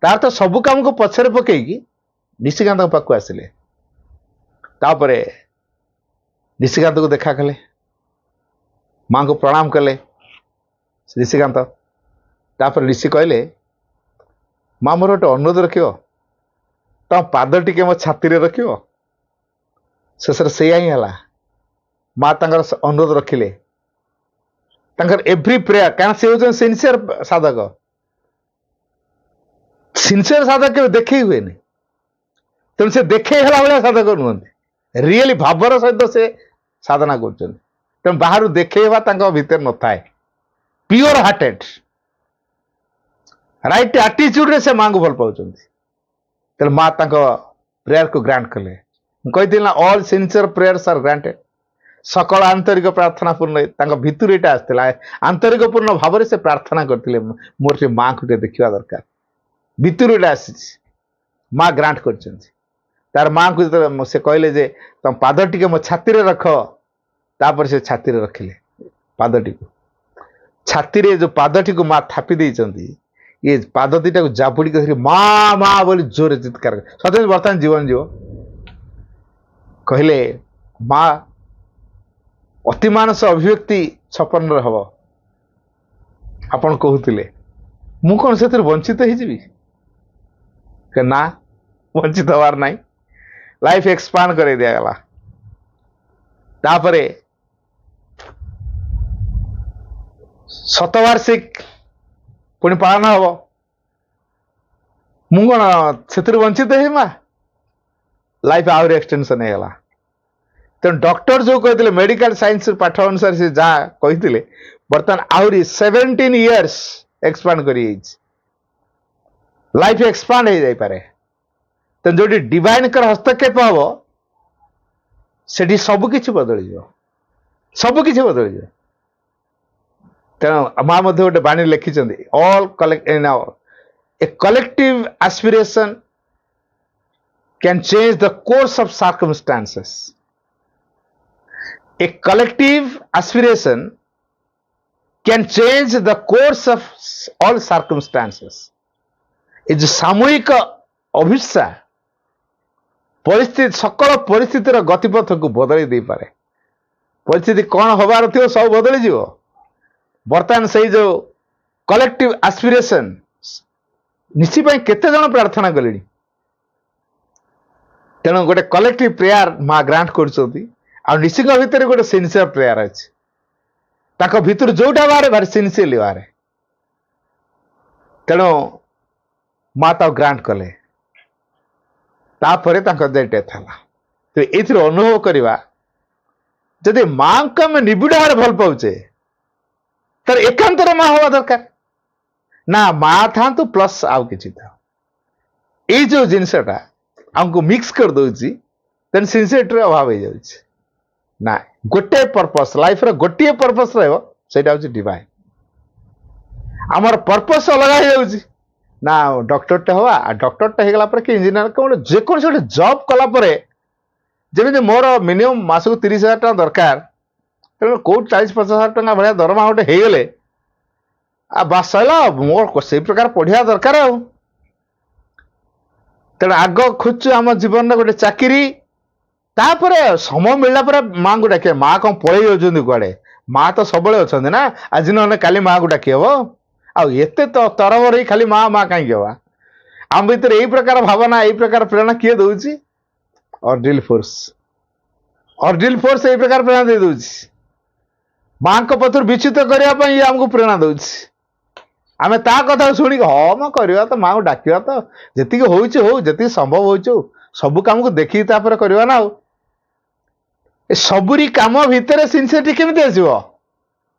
तार तो सबू काम को पछरे पकईकी निशिकांत पाक आसिले तापरे निशिकांत को देखा कले माँ को प्रणाम कले निशिकांत तापर ऋषि कहले माँ मोर गोटे अनुरोध रखियो तम पाद टिके मो छाती रे रखियो शेष से ही है माँ तांकर अनुरोध रखिले तांकर एव्री प्रेयर क्या से होचन सिंसियर साधक के देखे हुए नहीं तेणु से देखे भाया साधक नुहति रियली भावर सहित से साधना कर तेणु बाहर देखेवा भितर न थाए प्योर हार्टेड राइट एटीट्यूड रे से माँ को भल पाँच तेणु माँ प्रेयर को ग्रांट कले कही all sincere prayers are granted सकल आंतरिक प्रार्थना पूर्ण भितर यहाँ आसला आंतरिक पूर्ण भाव से प्रार्थना करते मोर से माँ को देखा दरकार भितर यहाँ आसी माँ ग्रांट कर माँ को से कहले जे तुम पाद टिके मो छाती रे रख तापर से छाती रे रखिले पादटी को छाती रे जो पादटी को माँ थापी देइचंती ये पाद दीटा को जापुड़ी कर माँ माँ बोली जोर चित्कार सत बर्तमान जीवन जीव कहले माँ अतिमानस अभिव्यक्ति 56 हम आपण कहते मु कौन से वंचित हो ना वंचित हबार ना लाइफ एक्सपांड कर दिगला तापरे शतवार्षिक पुणी पालन हम मु कौन से वंचित है माँ लाइफ आहरी एक्सटेंशन होगा तेणु डॉक्टर जो कहते मेडिकल साइंस पाठ अनुसार से जहाँ कहते बर्तमान आहरी 17 इयर्स एक्सपांड कर लाइफ एक्सपांड हो जाए तेणु जो डिवाइन कर हस्तक्षेप हम से सबकि बदल सबकि बदल तेणु माँ गोटे बाणी लिखिं all a collective aspiration can change the course of circumstances A collective aspiration can change the course of all circumstances. ये जो सामूहिक अभिष्ठा परिस्थिति सकल परिस्थितिर गतिपथ को बदल दे पारे परिस्थिति कौन हबार थी सब बदली जीव बर्तमान से जो कलेक्टिव एस्पिरेशन निश्चित केते जन प्रार्थना कले तेणु गोटे कलेक्टिव प्रेयर माँ ग्रांट कर निशिक भितर गोटे सिनसीयर प्रेयर अच्छे भितर जोटा बाहर भारी सिनसीयरली बाहर तेणु माँ ग्रांट कले डेथ है तो ये अनुभव करवा जदि माँ को आम निबिड़ भाव भल पाचे तर एकांतर माँ हवा दरकार ना माँ था प्लस आउ कि था ये जो जिनसटा आमको मिक्स कर दौची ଦେନ୍ ସିନସିୟରିଟିର ଅଭାବ ହେଇଯାଉଛି। ନା, ଗୋଟିଏ ପର୍ପସ୍, ଲାଇଫର ଗୋଟିଏ ପର୍ପସ୍ ରହିବ, ସେଇଟା ହେଉଛି ଡିଭାଇନ୍। ଆମର ପର୍ପସ୍ ଅଲଗା ହେଇଯାଉଛି। ନା ଡକ୍ଟରଟେ ହବା, ଡକ୍ଟରଟେ ହେଇଗଲା ପରେ କି ଇଞ୍ଜିନିୟର କ'ଣ ଯେକୌଣସି ଗୋଟେ ଜବ୍ କଲା ପରେ ଯେମିତି ମୋର ମିନିମମ୍ ମାସକୁ 30,000 ଟଙ୍କା ଦରକାର, ତେଣୁ କୋଉଠି 40-50,000 ଟଙ୍କା ଭଳିଆ ଦରମା ଗୋଟେ ହେଇଗଲେ ବାସ୍ ସଇଲା, ମୋର ସେଇ ପ୍ରକାର ପଢିବା ଦରକାର ଆଉ। ତେଣୁ ଆଗ ଖୋଜୁଛୁ ଆମ ଜୀବନରେ ଗୋଟେ ଚାକିରି, ତାପରେ ସମୟ ମିଳିଲା ପରେ ମାଆଙ୍କୁ ଡାକିବା। ମା କ'ଣ ପଳେଇ ଯାଉଛନ୍ତି କୁଆଡେ? ମା ତ ସବୁବେଳେ ଅଛନ୍ତି ନା, ଆଜି ନହେଲେ କାଲି ମାଆକୁ ଡାକି ହବ। ଆଉ ଏତେ ତରବର ହେଇ ଖାଲି ମା ମା କାହିଁକି ହବା? ଆମ ଭିତରେ ଏଇ ପ୍ରକାର ଭାବନା, ଏଇ ପ୍ରକାର ପ୍ରେରଣା କିଏ ଦଉଛି? ଅର୍ଡିଲ୍ ଫୋର୍ସ। ଅର୍ଡିଲ୍ ଫୋର୍ସ ଏଇ ପ୍ରକାର ପ୍ରେରଣା ଦେଇ ଦଉଛି। ମାଙ୍କ ପଥରୁ ବିଚ୍ୟୁତ କରିବା ପାଇଁ ଇଏ ଆମକୁ ପ୍ରେରଣା ଦଉଛି। ଆମେ ତା କଥା ଶୁଣିକି ହଁ ମ କରିବା ତ, ମାଆଙ୍କୁ ଡାକିବା ତ, ଯେତିକି ହଉଛି ହଉ, ଯେତିକି ସମ୍ଭବ ହଉଛି ହଉ, ସବୁ କାମକୁ ଦେଖିକି ତାପରେ କରିବା ନା ଆଉ। ଏ ସବୁରି କାମ ଭିତରେ ସିନସିୟରିଟି କେମିତି ଆସିବ?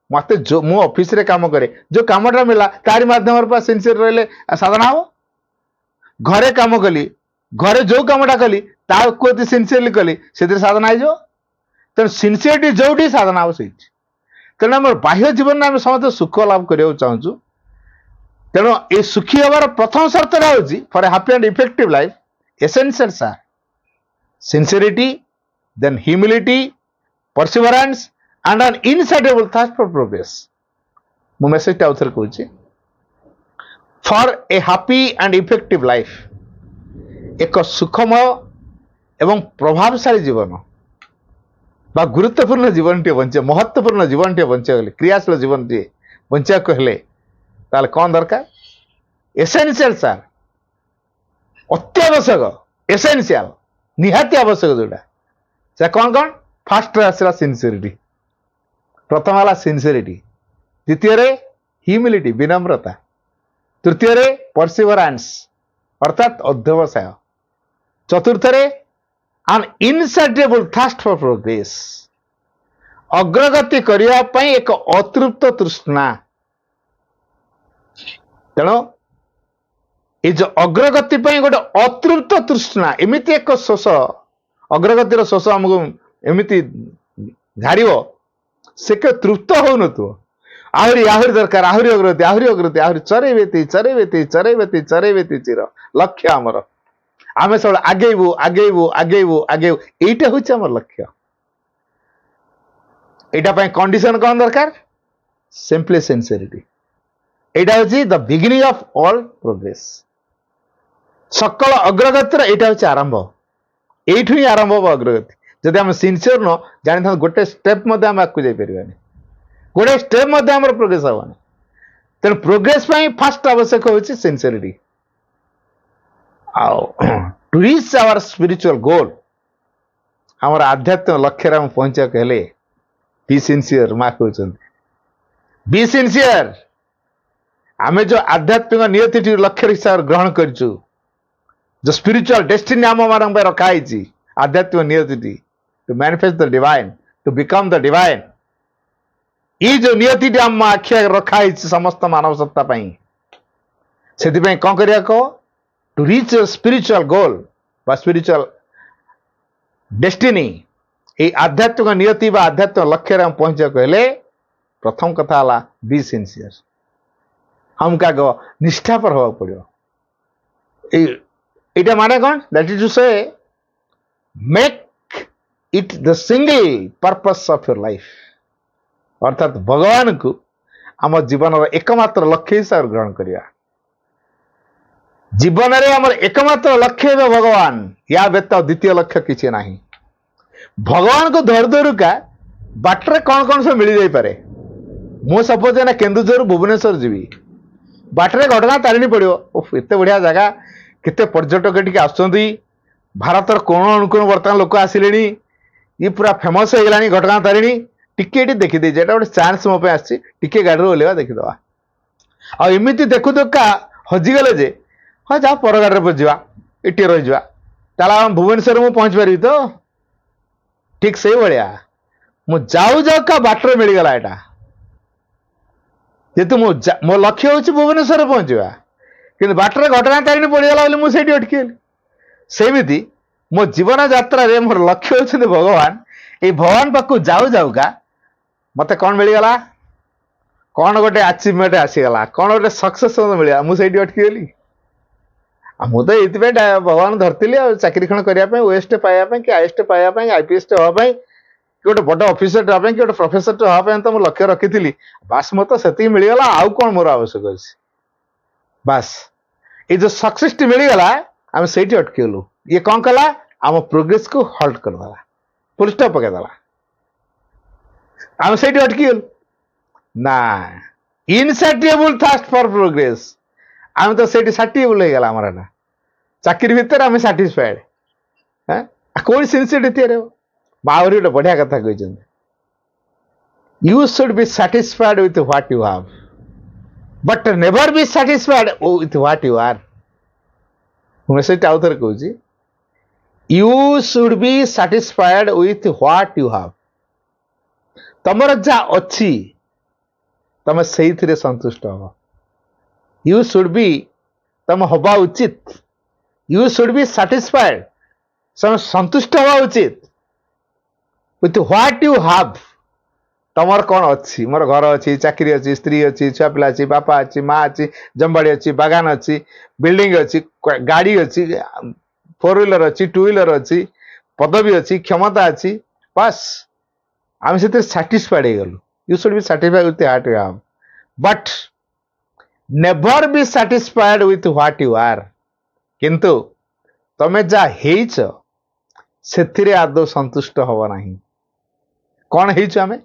ମତେ ମୁଁ ଅଫିସରେ କାମ କରେ, ଯୋଉ କାମଟା ମିଳିଲା ତାରି ମାଧ୍ୟମରେ ପା ସିନସିୟର ରହିଲେ ସାଧନା ହବ। ଘରେ କାମ କଲି, ଘରେ ଯୋଉ କାମଟା କଲି ତାକୁ ଯଦି ସିନସିୟରଲି କଲି, ସେଥିରେ ସାଧନା ହେଇଯିବ। ତେଣୁ ସିନସିୟରିଟି ଯୋଉଠି, ସାଧନା ହବ ସେଇଠି। ତେଣୁ ଆମର ବାହ୍ୟ ଜୀବନରେ ଆମେ ସମସ୍ତେ ସୁଖ ଲାଭ କରିବାକୁ ଚାହୁଁଛୁ। ତେଣୁ ଏ ସୁଖୀ ହେବାର ପ୍ରଥମ ସର୍ତ୍ତଟା ହେଉଛି for a happy and effective life, essentials are sincerity, then humility, perseverance and an insatiable thirst for progress. ମୁଁ ମେସେଜଟା ଆଉଥରେ କହୁଛି, ଫର a happy and effective life, ଏକ ସୁଖମୟ ଏବଂ ପ୍ରଭାବଶାଳୀ ଜୀବନ ବା ଗୁରୁତ୍ୱପୂର୍ଣ୍ଣ ଜୀବନଟିଏ ବଞ୍ଚିବା, ମହତ୍ୱପୂର୍ଣ୍ଣ ଜୀବନଟିଏ ବଞ୍ଚିବାକୁ ହେଲେ, କ୍ରିୟାଶୀଳ ଜୀବନଟିଏ ବଞ୍ଚିବାକୁ ହେଲେ ତାହେଲେ କ'ଣ ଦରକାର? ଏସେନ୍ସିଆଲ ସାର୍, ଅତ୍ୟାବଶ୍ୟକ, ଏସେନ୍ସିଆଲ, ନିହାତି ଆବଶ୍ୟକ ଯୋଉଟା, ସେଟା କ'ଣ କ'ଣ? ଫାର୍ଷ୍ଟରେ ଆସିଲା ସିନସିୟରିଟି। ପ୍ରଥମ ହେଲା ସିନସିୟରିଟି, ଦ୍ୱିତୀୟରେ ହ୍ୟୁମିଲିଟି, ବିନମ୍ରତା, ତୃତୀୟରେ ପରସିଭରାନ୍ସ ଅର୍ଥାତ୍ ଅଧ୍ୟବସାୟ, ଚତୁର୍ଥରେ ଆନ୍ ଇନସାଟିଏବଲ୍ ଥାର୍ଷ୍ଟ ଫର ପ୍ରୋଗ୍ରେସ, ଅଗ୍ରଗତି କରିବା ପାଇଁ ଏକ ଅତୃପ୍ତ ତୃଷ୍ଣା। ତେଣୁ ଏଇ ଯୋଉ ଅଗ୍ରଗତି ପାଇଁ ଗୋଟେ ଅତୃପ୍ତ ତୃଷ୍ଣା, ଏମିତି ଏକ ଶୋଷ, ଅଗ୍ରଗତିର ଶୋଷ ଆମକୁ ଏମିତି ଝାଡ଼ିବ, ସେ କେ ତୃପ୍ତ ହଉନଥିବ। ଆହୁରି ଆହୁରି ଦରକାର, ଆହୁରି ଅଗ୍ରଗତି, ଆହୁରି ଅଗ୍ରଗତି, ଆହୁରି ଚରେଇବେତି ଚରେଇବେତି ଚରେଇବେତି ଚରେଇବେତି ଚିର ଲକ୍ଷ୍ୟ ଆମର। ଆମେ ସବୁବେଳେ ଆଗେଇବୁ ଆଗେଇବୁ ଆଗେଇବୁ ଆଗେଇବୁ, ଏଇଟା ହଉଛି ଆମର ଲକ୍ଷ୍ୟ। ଏଇଟା ପାଇଁ କଣ୍ଡିସନ କ'ଣ ଦରକାର? ସିମ୍ପଲି ସିନସିୟରିଟି। ଏଇଟା ହଉଛି the beginning of all progress. ସକଳ ଅଗ୍ରଗତିର ଏଇଟା ହଉଛି ଆରମ୍ଭ। ଏଇଠୁ ହିଁ ଆରମ୍ଭ ହବ ଅଗ୍ରଗତି। ଯଦି ଆମେ ସିନସିୟର ନ ଜାଣିଥାନ୍ତୁ, ଗୋଟେ ଷ୍ଟେପ୍ ମଧ୍ୟ ଆମେ ଆଗକୁ ଯାଇପାରିବାନି, ଗୋଟେ ଷ୍ଟେପ୍ ମଧ୍ୟ ଆମର ପ୍ରୋଗ୍ରେସ ହବନି। ତେଣୁ ପ୍ରୋଗ୍ରେସ ପାଇଁ ଫାଷ୍ଟ ଆବଶ୍ୟକ ହଉଛି ସିନସିୟରିଟି। ଆଉ ଟୁ ରିଚ୍ ଆୱାର ସ୍ପିରିଚୁଆଲ ଗୋଲ, ଆମର ଆଧ୍ୟାତ୍ମିକ ଲକ୍ଷ୍ୟରେ ଆମେ ପହଞ୍ଚିବାକୁ ହେଲେ ବି ସିନସିୟର। ମା କହୁଛନ୍ତି ବି ସିନସିୟର। ଆମେ ଯୋଉ ଆଧ୍ୟାତ୍ମିକ ନିୟତିଟି ଲକ୍ଷ୍ୟ ହିସାବରେ ଗ୍ରହଣ କରିଛୁ, ଯୋଉ ସ୍ପିରିଚୁଆଲ ଡେଷ୍ଟିନି ଆମ ମାନଙ୍କ ପାଇଁ ରଖା ହେଇଛି, ଆଧ୍ୟାତ୍ମିକ ନିୟତିଟି, to manifest the divine, to become the divine, ଏଇ ଯୋଉ ନିୟତିଟି ଆମ ଆଖି ଆଗରେ ରଖା ହେଇଛି ସମସ୍ତ ମାନବ ସତ୍ତା ପାଇଁ, ସେଥିପାଇଁ କ'ଣ କରିବା କହ? ଟୁ ରିଚ୍ ସ୍ପିରିଚୁଆଲ ଗୋଲ ବା ସ୍ପିରିଚୁଆଲ ଡେଷ୍ଟିନି, এই ଆଧ୍ୟାତ୍ମିକ ନିୟତି ବା ଆଧ୍ୟାତ୍ମିକ ଲକ୍ଷ୍ୟରେ ଆମେ ପହଞ୍ଚିବାକୁ ହେଲେ ପ୍ରଥମ କଥା ହେଲା ବି ସିନସିୟର। ଆମକୁ ଆଗ ନିଷ୍ଠାପର ହେବାକୁ ପଡ଼ିବ। এইটা মানে କ'ଣ? That is to say make it the single purpose of your life, ଅର୍ଥାତ୍ ଭଗବାନଙ୍କୁ ଆମ ଜୀବନର ଏକମାତ୍ର ଲକ୍ଷ୍ୟ ହିସାବରେ ଗ୍ରହଣ କରିବା। ଜୀବନରେ ଆମର ଏକମାତ୍ର ଲକ୍ଷ୍ୟ ହେବ ଭଗବାନ, ୟା ବ୍ୟତୀତ ଦ୍ୱିତୀୟ ଲକ୍ଷ୍ୟ କିଛି ନାହିଁ। ଭଗବାନଙ୍କୁ ଧରୁ ଧରୁକା ବାଟରେ କ'ଣ କ'ଣ ସବୁ ମିଳିଯାଇପାରେ। ମୁଁ ସପୋଜ ଏଇନା କେନ୍ଦୁଝରରୁ ଭୁବନେଶ୍ୱର ଯିବି, ବାଟରେ ଘଟଗାଁ ତାରିଣୀ ପଡ଼ିବ। ଏତେ ବଢ଼ିଆ ଜାଗା, କେତେ ପର୍ଯ୍ୟଟକ ଏଠିକି ଆସୁଛନ୍ତି, ଭାରତର କୋଣ ଅନୁକୋଣ ବର୍ତ୍ତମାନ ଲୋକ ଆସିଲେଣି, ଇଏ ପୁରା ଫେମସ୍ ହେଇଗଲାଣି ଘଟଗାଁ ତାରିଣୀ। ଟିକେ ଏଠି ଦେଖିଦେଇଛି, ଏଇଟା ଗୋଟେ ଚାନ୍ସ ମୋ ପାଇଁ ଆସିଛି, ଟିକେ ଗାଡ଼ିରୁ ଓହ୍ଲେଇବା ଦେଖିଦେବା। ଆଉ ଏମିତି ଦେଖୁ ଦେଖା ହଜିଗଲେ ଯେ, ହଁ ଯାହା ପର ଗାଡ଼ିରେ ଯିବା, ଏଠି ରହିଯିବା, ତାହେଲେ ଆମ ଭୁବନେଶ୍ୱରରେ ମୁଁ ପହଞ୍ଚି ପାରିବି ତ? ଠିକ୍ ସେଇଭଳିଆ ମୁଁ ଯାଉ ଯାଉକା ବାଟରେ ମିଳିଗଲା ଏଇଟା, ଯେହେତୁ ମୋ ଲକ୍ଷ୍ୟ ହେଉଛି ଭୁବନେଶ୍ୱରରେ ପହଞ୍ଚିବା, କିନ୍ତୁ ବାଟରେ ଘଟଗାଁ ତାରିଣୀ ପଡ଼ିଗଲା ବୋଲି ମୁଁ ସେଇଠି ଅଟକିଗଲି। ସେମିତି मो जीवन यात्रा रे मोर लक्ष्य होउछन्ति भगवान ए भगवान पाखु जाऊ जाऊका मते कौन मिलगला कौन गोटे अचिवमेंट आसीगला कौन गोटे सक्सेस मिलला मुझे अटकी गली मु तो ये भगवान धरती चाकरी खण करने ओएसटे पाइबा कि आईएसटे पाइबा आईपीएस हाँपाई कि गोटे बड़ अफिसर हाँपाई कि गोटे प्रोफेसर हाँपाई तो मुझे लक्ष्य रखी बास मत से मिलगला आउ कौन मोर आवश्यक अच्छे बास ये जो सक्सेस टी मिलगला आम से अटकी गलु ये कौन कला आम प्रोग्रेस को हल्ट करदेला फुल स्टॉप पकईदेला आम से अटकी गलु ना इनसाटिएबल थास्ट फॉर प्रोग्रेस आम तो से साटिएबल हो गला आमर चाकरी भितर आम साटिस्फाइड कौन सिनसीयरिटी तैयारी आहरी गोटे बढ़िया कथा कहते you should be satisfied with what you have but never be satisfied with what you are मुझे आउ थे कहूँ you should be satisfied with what you have तमर जहाँ अच्छी तमें से संतुष्ट हम यू शुड बी तम हवा उचित यू शुड बी साटिस्फाइड तमें संतुष्ट हवा उचित विथ व्हाट यू हैव तमर कौन अच्छी मोर घर अच्छी चाकरी अच्छी स्त्री अच्छी छुआ पिला अच्छी बापा अच्छी माँ अच्छी जमबाड़ी अच्छी बागान अच्छी बिल्डिंग अच्छी गाड़ी अच्छी 4 व्हीलर अच्छी 2 व्हीलर अच्छी पदवी अच्छी क्षमता अच्छी बस आम से साटिस्फाइड हो गलु you should be satisfied with what you have but never be satisfied with what you are किंतु तमे जा हेइछ सेथिरे आदौ संतुष्ट हब नाही कौन हेइछ आमे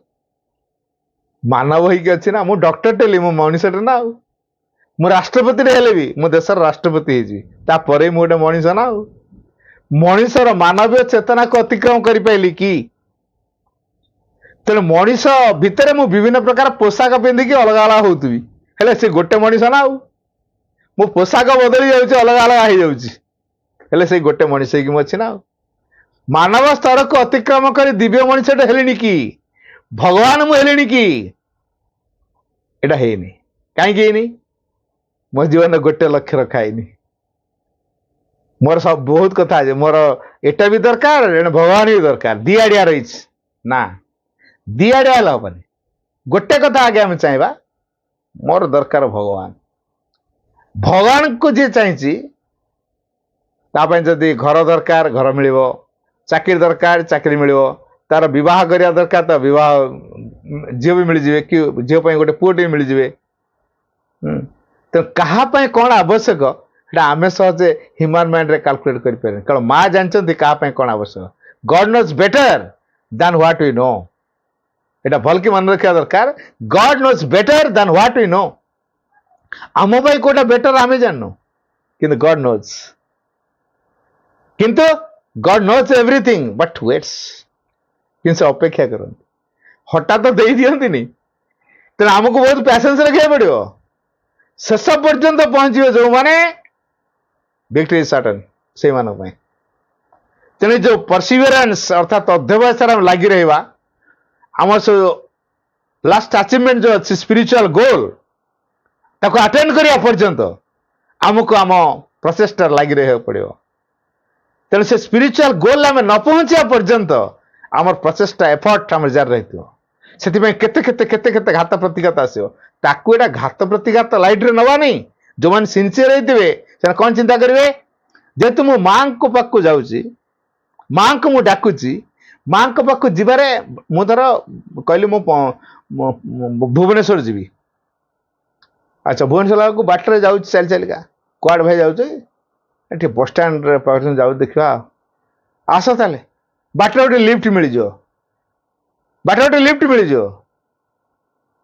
मानव होइक अछि ना मु डॉक्टर टेली मु मनुष्यटे ना मु राष्ट्रपति हेले भी मु देशर राष्ट्रपति हेजी तापरे मु गोटे मनुष्य ना मनुष्यर मानवीय चेतना को अतिक्रम करि पाइली कि तेणु मनीष भितर मु विभिन्न प्रकार पोशाक पिंधिकी अलग अलग होउतबी हेले से गोटे मनीष ना मो पोशाक बदली जाउची अलग अलग हो जाउची हेले से गोटे मनीष की अच्छी ना मानव स्तर को अतिक्रम कर दिव्य मनीषटे हेलेनी कि भगवान मु हेलेनी कि एटा हेनी कहीं मो जीवन गोटे लक्ष्य रखाईनी मोर सब बहुत कथा है मोर एटा भी दरकार भगवान भी दरकार दिआड़िया रही ना दिआड़िया हेनी गोटे कथा आगे आम चाहवा मोर दरकार भगवान भगवान को जी चाहिए जदि घर दरकार घर मिल चाकरी दरकार चाकरी मिल तार विवाह करिया दरकार तो विवाह झील भी मिलजिवे कि झील गोटे पुओटे मिल जाए तो कहाँ कौन आवश्यक आम सहजे ह्यूमन माइंड रे कैलकुलेट कर पारे कारण माँ जानते क्या कौन आवश्यक God knows better than what we know एटा भल कि मन रखा दरकार God knows better than what we know आम कोटा बेटर आम जानू किंतु गॉड नोज किंतु God knows everything but waits कि से अपेक्षा करते हठात तो दे दिखती तेना आमको बहुत पैसेंस रखा पड़ो शेष पर्यंत पहुंचे जो मैंने विक्ट्री सर्टन से तेणु जो परसिवियरेंस अर्थात अध्यवसाय लगी रहा आम से लास्ट अचीवमेंट जो अच्छी स्पिरिचुअल गोल ताको अटेंड करिया पर्यंत आमको आम प्रचेष्टा लगी रहा पड़ो तेणु से स्पिरिचुअल गोल आम न पहुंचा पर्यंत आमर प्रचेष्टा एफर्ट आम जार रही से केते घात प्रतिघात आसो ताकू एटा घात प्रतिघात लाइट रे नवा नहीं जो मैंने सिंसियर होते से कौन चिंता करेंगे जेहेतु मु माँ को पाक जाऊँगी माँ को मु डाकुची माँ को पाक जीवारे मु धर कहली मु भुवनेश्वर जीवी अच्छा भुवनेश्वर को बाटर जाऊँ चल चलिका कुआड भाई जाऊँ बस स्टाण्ड जाऊ देखा आस ताले बाटर गोटे लिफ्ट मिल बाटर गोटे लिफ्ट मिल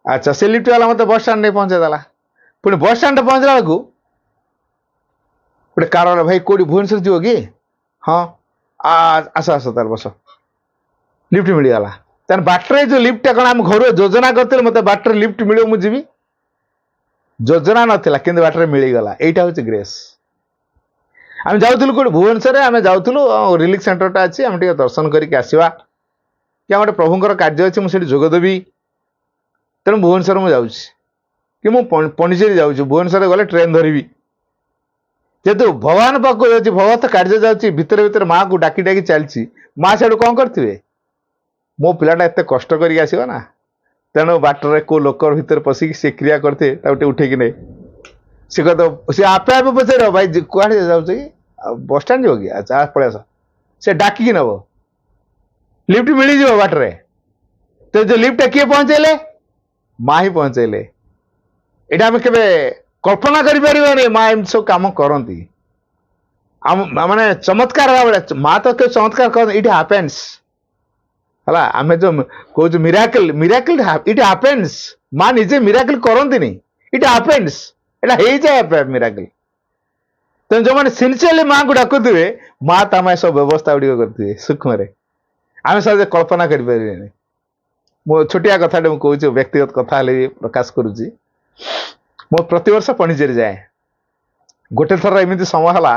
अच्छा से लिफ्ट वाला मत बस स्टाण्ड नहीं पहुंचेदेला पुणी बस स्टाण्ड पहुंचला बेलू गोटे कार वाला भाई कौटी भुवनेश्वर जीव कि हाँ आस आस तार बस लिफ्ट मिलगला तेना बाटर जो लिफ्ट कौन आम घर योजना करते मत बाटर लिफ्ट मिल मुझे योजना नाला कि बाटर मिलगला यहाँ हूँ ग्रेस आम जाऊँ कौट भुवनेश्वर आम जाऊँ रिलीफ सेंटरटा अच्छी आम दर्शन करके आसवा कि गोटे प्रभुंर कार्य अच्छे मुझे जोगदेवी तेणु भुवनेश्वर मुझे कि पणिचेरी जाऊँ भुवनेश्वर गले ट्रेन धरबी ଯେହେତୁ ଭଗବାନ ପାଖକୁ ଯାଉଛି, ଭଗବତ କାର୍ଯ୍ୟ ଯାଉଛି, ଭିତରେ ଭିତରେ ମାଆକୁ ଡାକି ଡାକି ଚାଲିଛି, ମା ସେଠୁ କଣ କରିଥିବେ? ମୋ ପିଲାଟା ଏତେ କଷ୍ଟ କରିକି ଆସିବ ନା, ତେଣୁ ବାଟରେ କୋଉ ଲୋକ ଭିତରେ ପଶିକି ସେ କ୍ରିୟା କରିଥିବେ, ତାକୁ ଟିକେ ଉଠେଇକି ନେ। ସେ କଥା ସେ ଆପେ ଆପେ ପଚାରିବ, ଭାଇ କୁଆଡେ ଯାଉଛି କି? ବସଷ୍ଟାଣ୍ଡ ଯିବ କି? ଆଚ୍ଛା ପଳେଇ ଆସ। ସେ ଡାକିକି ନବ, ଲିଫ୍ଟ ମିଳିଯିବ ବାଟରେ। ତ ଯୋଉ ଲିଫ୍ଟ କିଏ ପହଞ୍ଚେଇଲେ? ମା ହିଁ ପହଞ୍ଚେଇଲେ। ଏଇଟା ଆମେ କେବେ କଳ୍ପନା କରିପାରିବାନି, ମା ଏମିତି ସବୁ କାମ କରନ୍ତି। ମାନେ ଚମତ୍କାର ଭାବରେ ମା ତ କେବେ ଚମତ୍କାର କରନ୍ତି, ଇଟ୍ ହାପେନ୍ସ ହେଲା। ଆମେ ଯୋଉ କହୁଛୁ ମିରାକଲ, ମିରାକଲ ଇଟ୍ ହାପେନ୍ସ। ମା ନିଜେ ମିରାକଲ କରନ୍ତିନି, ଇଟ୍ ହାପେନ୍ସ, ଏଇଟା ହେଇଯାଏ ମିରାକଲ। ତେଣୁ ଯୋଉମାନେ ସିନସିୟରଲି ମାଙ୍କୁ ଡାକୁଥିବେ, ମା ତା ପାଇଁ ସବୁ ବ୍ୟବସ୍ଥା ଗୁଡ଼ିକ କରିଥିବେ ସୂକ୍ଷ୍ମରେ, ଆମେ ସହଜେ କଳ୍ପନା କରିପାରିବେନି। ମୁଁ ଛୋଟିଆ କଥାଟେ ମୁଁ କହୁଛି, ବ୍ୟକ୍ତିଗତ କଥା ହେଲେ ବି ପ୍ରକାଶ କରୁଛି। ମୁଁ ପ୍ରତିବର୍ଷ ପଣ୍ଡିଚେରୀ ଯାଏ। ଗୋଟେ ଥର ଏମିତି ସମୟ ହେଲା,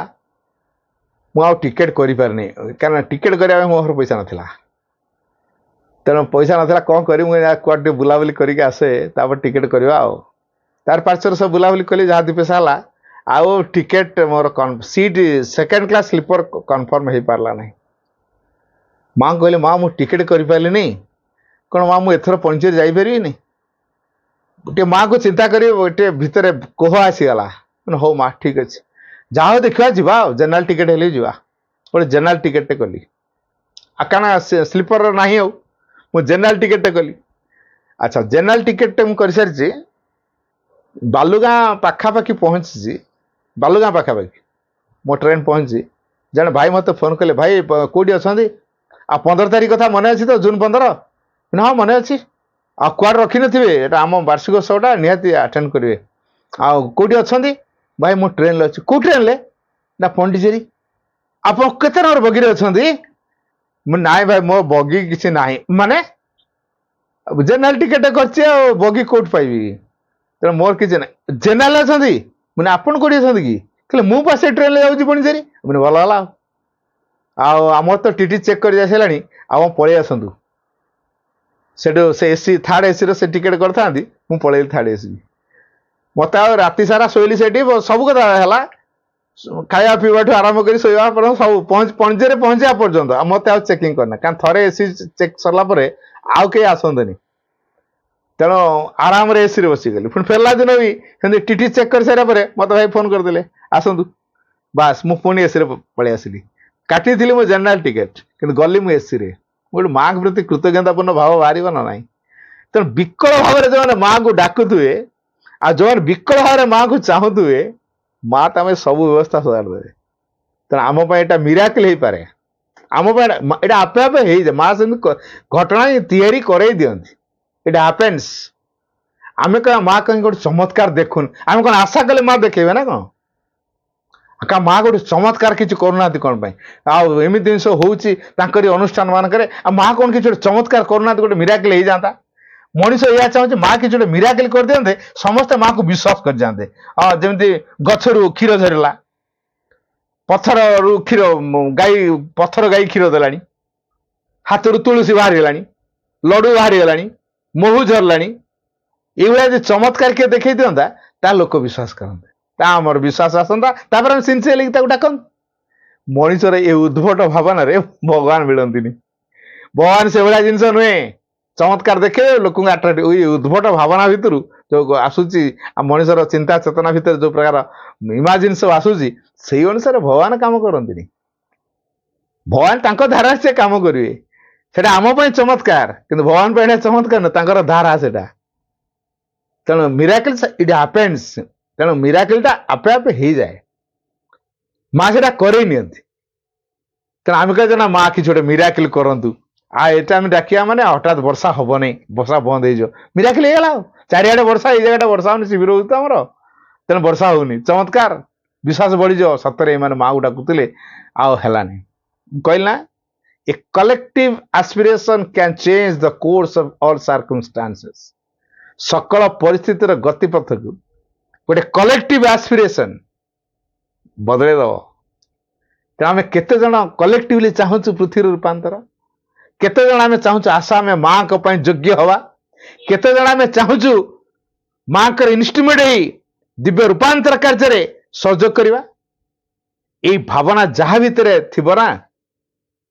ମୁଁ ଆଉ ଟିକେଟ କରିପାରିନି, କାରଣ ଟିକେଟ କରିବା ପାଇଁ ମୋ ଘର ପଇସା ନଥିଲା। ତେଣୁ ପଇସା ନଥିଲା, କ'ଣ କରିବି? ମୁଁ କୁଆଡ଼େ ଟିକେ ବୁଲାବୁଲି କରିକି ଆସେ, ତାପରେ ଟିକେଟ କରିବା ଆଉ। ତାର ପାର୍ଶ୍ୱରେ ସବୁ ବୁଲାବୁଲି କଲି, ଯାହା ଦୁଇ ପଇସା ହେଲା। ଆଉ ଟିକେଟ ମୋର seat second class slipper confirm ହେଇପାରିଲା ନାହିଁ। ମାଆଙ୍କୁ କହିଲି, ମା ମୁଁ ଟିକେଟ କରିପାରିଲିନି, କ'ଣ ମା ମୁଁ ଏଥର ପଣ୍ଡିଚେରୀ ଯାଇପାରିବିନି? ଟିକେ ମାଆକୁ ଚିନ୍ତା କରି ଟିକେ ଭିତରେ କୋହ ଆସିଗଲା। ହଉ ମା ଠିକ ଅଛି, ଯାହା ଦେଖିବା ଯିବା ଆଉ, ଜେନେରାଲ ଟିକେଟ ହେଲେ ଯିବା। ଗୋଟେ ଜେନେରାଲ ଟିକେଟଟେ କଲି, ଆଉ କାରଣ ସ୍ଲିପର ନାହିଁ, ଆଉ ମୁଁ ଜେନେରାଲ ଟିକେଟଟେ କଲି। ଆଚ୍ଛା, ଜେନେରାଲ ଟିକେଟଟେ ମୁଁ କରିସାରିଛି, ବାଲୁଗାଁ ପାଖାପାଖି ପହଞ୍ଚିଛି। ବାଲୁଗାଁ ପାଖାପାଖି ମୋ ଟ୍ରେନ ପହଞ୍ଚିଛି। ଜଣେ ଭାଇ ମୋତେ ଫୋନ କଲେ, ଭାଇ କୋଉଠି ଅଛନ୍ତି? ଆଉ 15 ତାରିଖ କଥା ମନେ ଅଛି ତ? ଜୁନ 15? ହଁ ମନେ ଅଛି। ଆଉ କୁଆଡ଼େ ରଖିନଥିବେ, ଏଟା ଆମ ବାର୍ଷିକ ଉତ୍ସବଟା ନିହାତି ଆଟେଣ୍ଡ କରିବେ। ଆଉ କୋଉଠି ଅଛନ୍ତି? ଭାଇ ମୁଁ ଟ୍ରେନରେ ଅଛି। କୋଉ ଟ୍ରେନରେ? ନା ପଣ୍ଡିଚେରୀ। ଆପଣ କେତେ ନମ୍ବର ବଗିରେ ଅଛନ୍ତି? ମୁଁ ନାଇଁ ଭାଇ ମୋ ବଗି କିଛି ନାହିଁ। ମାନେ ଜେନେରାଲ ଟିକେଟ କରିଛି, ଆଉ ବଗି କୋଉଠି ପାଇବି? ତେଣୁ ମୋର କିଛି ନାହିଁ। ଜେନେରାଲ ଅଛନ୍ତି? ମାନେ ଆପଣ କୋଉଠି ଅଛନ୍ତି କି? କହିଲେ ମୁଁ ପା ସେ ଟ୍ରେନରେ ଯାଉଛି ପଣ୍ଡିଚେରୀ। ମାନେ ଭଲ ହେଲା, ଆଉ ଆମର ତ ଟିଟି ଚେକ୍ କରି ଆସିଲାଣି, ଆଉ ପଳେଇ ଆସନ୍ତୁ। ସେଠୁ ସେ ଏସି, ଥାର୍ଡ ଏସିର ସେ ଟିକେଟ କରିଥାନ୍ତି, ମୁଁ ପଳେଇଲି ଥାର୍ଡ ଏସି। ମତେ ଆଉ ରାତି ସାରା ଶୋଇଲି ସେଠି, ସବୁ କଥା ହେଲା, ଖାଇବା ପିଇବାଠୁ ଆରମ୍ଭ କରି ଶୋଇବା ପର୍ଯ୍ୟନ୍ତ ସବୁ ପଣ୍ଡିଚେରୀରେ ପହଞ୍ଚିବା ପର୍ଯ୍ୟନ୍ତ। ଆଉ ମତେ ଆଉ ଚେକିଂ କରିନା, କାରଣ ଥରେ ଏସି ଚେକ୍ ସରିଲା ପରେ ଆଉ କେହି ଆସନ୍ତିନି। ତେଣୁ ଆରାମରେ ଏସିରେ ବସିଗଲି। ପୁଣି ଫେରିଲା ଦିନ ବି ସେମିତି ଟିଟି ଚେକ୍ କରିସାରିଲା ପରେ ମତେ ଭାଇ ଫୋନ କରିଦେଲେ, ଆସନ୍ତୁ। ବାସ୍ ମୁଁ ପୁଣି ଏସିରେ ପଳେଇ ଆସିଲି। କାଟିଥିଲି ମୁଁ ଜେନେରାଲ ଟିକେଟ, କିନ୍ତୁ ଗଲି ମୁଁ ଏସିରେ। ଗୋଟେ ମାଙ୍କ ପ୍ରତି କୃତଜ୍ଞତାପୂର୍ଣ୍ଣ ଭାବ ବାହାରିବ ନା ନାହିଁ? ତେଣୁ ବିକଳ ଭାବରେ ଯୋଉମାନେ ମାଙ୍କୁ ଡାକୁଥିବେ, ଆଉ ଯୋଉମାନେ ବିକଳ ଭାବରେ ମାଙ୍କୁ ଚାହୁଁଥିବେ, ମା ତମେ ସବୁ ବ୍ୟବସ୍ଥା ସଜାଡ଼ି ଦେବେ। ତେଣୁ ଆମ ପାଇଁ ଏଇଟା ମିରାକଲ ହେଇପାରେ, ଆମ ପାଇଁ ଏଇଟା ଆପେ ଆପେ ହେଇଯାଏ। ମା ସେମିତି ଘଟଣା ହିଁ ତିଆରି କରେଇ ଦିଅନ୍ତି। ଏଇଟା ହାପେନ୍ସ। ଆମେ କଣ ମା କାହିଁକି ଗୋଟେ ଚମତ୍କାର ଦେଖୁନି? ଆମେ କଣ ଆଶା କଲେ ମା ଦେଖେଇବେ ନା କଣ? ମା ଗୋଟେ ଚମତ୍କାର କିଛି କରୁନାହାନ୍ତି କ'ଣ ପାଇଁ? ଆଉ ଏମିତି ଜିନିଷ ହଉଛି ତାଙ୍କରି ଅନୁଷ୍ଠାନ ମାନଙ୍କରେ, ଆଉ ମା କ'ଣ କିଛି ଗୋଟେ ଚମତ୍କାର କରୁନାହାନ୍ତି? ଗୋଟେ ମିରାକଲ ହେଇଯାଆନ୍ତା। ମଣିଷ ଏଇଆ ଚାହୁଁଛି ମା କିଛି ଗୋଟେ ମିରାକଲ କରିଦିଅନ୍ତେ, ସମସ୍ତେ ମାକୁ ବିଶ୍ୱାସ କରିଯାଆନ୍ତେ। ଯେମିତି ଗଛରୁ କ୍ଷୀର ଝରିଲା, ପଥରରୁ କ୍ଷୀର ଗାଈ, ପଥର ଗାଈ କ୍ଷୀର ଦେଲାଣି, ହାତରୁ ତୁଳସୀ ବାହାରିଗଲାଣି, ଲଡୁ ବାହାରିଗଲାଣି, ମହୁ ଝରିଲାଣି। ଏଇଭଳିଆ ଯଦି ଚମତ୍କାର କିଏ ଦେଖେଇ ଦିଅନ୍ତା, ତା ଲୋକ ବିଶ୍ୱାସ କରନ୍ତେ, ତା ଆମର ବିଶ୍ୱାସ ଆସନ୍ତା, ତାପରେ ଆମେ ସିନସିୟରଲି ତାକୁ ଡାକନ୍ତୁ। ମଣିଷର ଏ ଉଦ୍ଭଟ ଭାବନାରେ ଭଗବାନ ମିଳନ୍ତିନି। ଭଗବାନ ସେଭଳିଆ ଜିନିଷ ନୁହେଁ। ଚମତ୍କାର ଦେଖେ ଲୋକଙ୍କୁ ଆଟ୍ରାକ୍ଟ, ଏଇ ଉଦ୍ଭଟ ଭାବନା ଭିତରୁ ଯୋଉ ଆସୁଛି, ଆଉ ମଣିଷର ଚିନ୍ତା ଚେତନା ଭିତରେ ଯୋଉ ପ୍ରକାର ଇମାଜିନ୍ ସବୁ ଆସୁଛି, ସେଇ ଅନୁସାରେ ଭଗବାନ କାମ କରନ୍ତିନି। ଭଗବାନ ତାଙ୍କ ଧାରାରେ ସେ କାମ କରିବେ। ସେଟା ଆମ ପାଇଁ ଚମତ୍କାର, କିନ୍ତୁ ଭଗବାନ ପାଇଁ ଏଇଟା ଚମତ୍କାର ନୁହେଁ, ତାଙ୍କର ଧାରା ସେଟା। ତେଣୁ ମିରାକଲ ଇଟ୍ ହାପେନ୍ସ। ତେଣୁ ମିରାକଲଟା ଆପେ ଆପେ ହେଇଯାଏ, ମା ସେଟା କରେଇ ନିଅନ୍ତି। ତେଣୁ ଆମେ କହିଛେ ନା ମା କିଛି ଗୋଟେ ମିରାକଲ କରନ୍ତୁ, ଆଉ ଏଟା ଆମେ ଡାକିବା ମାନେ ହଠାତ୍ ବର୍ଷା ହବନି, ବର୍ଷା ବନ୍ଦ ହେଇଯିବ, ମିରାକଲ ହେଇଗଲା। ଆଉ ଚାରିଆଡେ ବର୍ଷା, ଏଇ ଜାଗାଟା ବର୍ଷା ହଉନି, ଶିବିର ହଉଛି ତ ଆମର, ତେଣୁ ବର୍ଷା ହଉନି, ଚମତ୍କାର। ବିଶ୍ୱାସ ବଢିଯିବ, ସତରେ ଏମାନେ ମାକୁ ଡାକୁଥିଲେ, ଆଉ ହେଲାନି। କହିଲି ନା, a collective aspiration can change the course of all circumstances. ସକଳ ପରିସ୍ଥିତିର ଗତିପଥକୁ ଗୋଟେ କଲେକ୍ଟିଭ ଆସ୍ପିରେସନ ବଦଳେଇ ଦବ। ତେଣୁ ଆମେ କେତେ ଜଣ କଲେକ୍ଟିଭଲି ଚାହୁଁଛୁ ପୃଥିବୀର ରୂପାନ୍ତର? କେତେ ଜଣ ଆମେ ଚାହୁଁଛୁ ଆଶା ଆମେ ମାଙ୍କ ପାଇଁ ଯୋଗ୍ୟ ହବା? କେତେ ଜଣ ଆମେ ଚାହୁଁଛୁ ମାଙ୍କର ଇନଷ୍ଟ୍ରୁମେଣ୍ଟ ହେଇ ଦିବ୍ୟ ରୂପାନ୍ତର କାର୍ଯ୍ୟରେ ସହଯୋଗ କରିବା? এই ଭାବନା ଯାହା ଭିତରେ ଥିବ ନା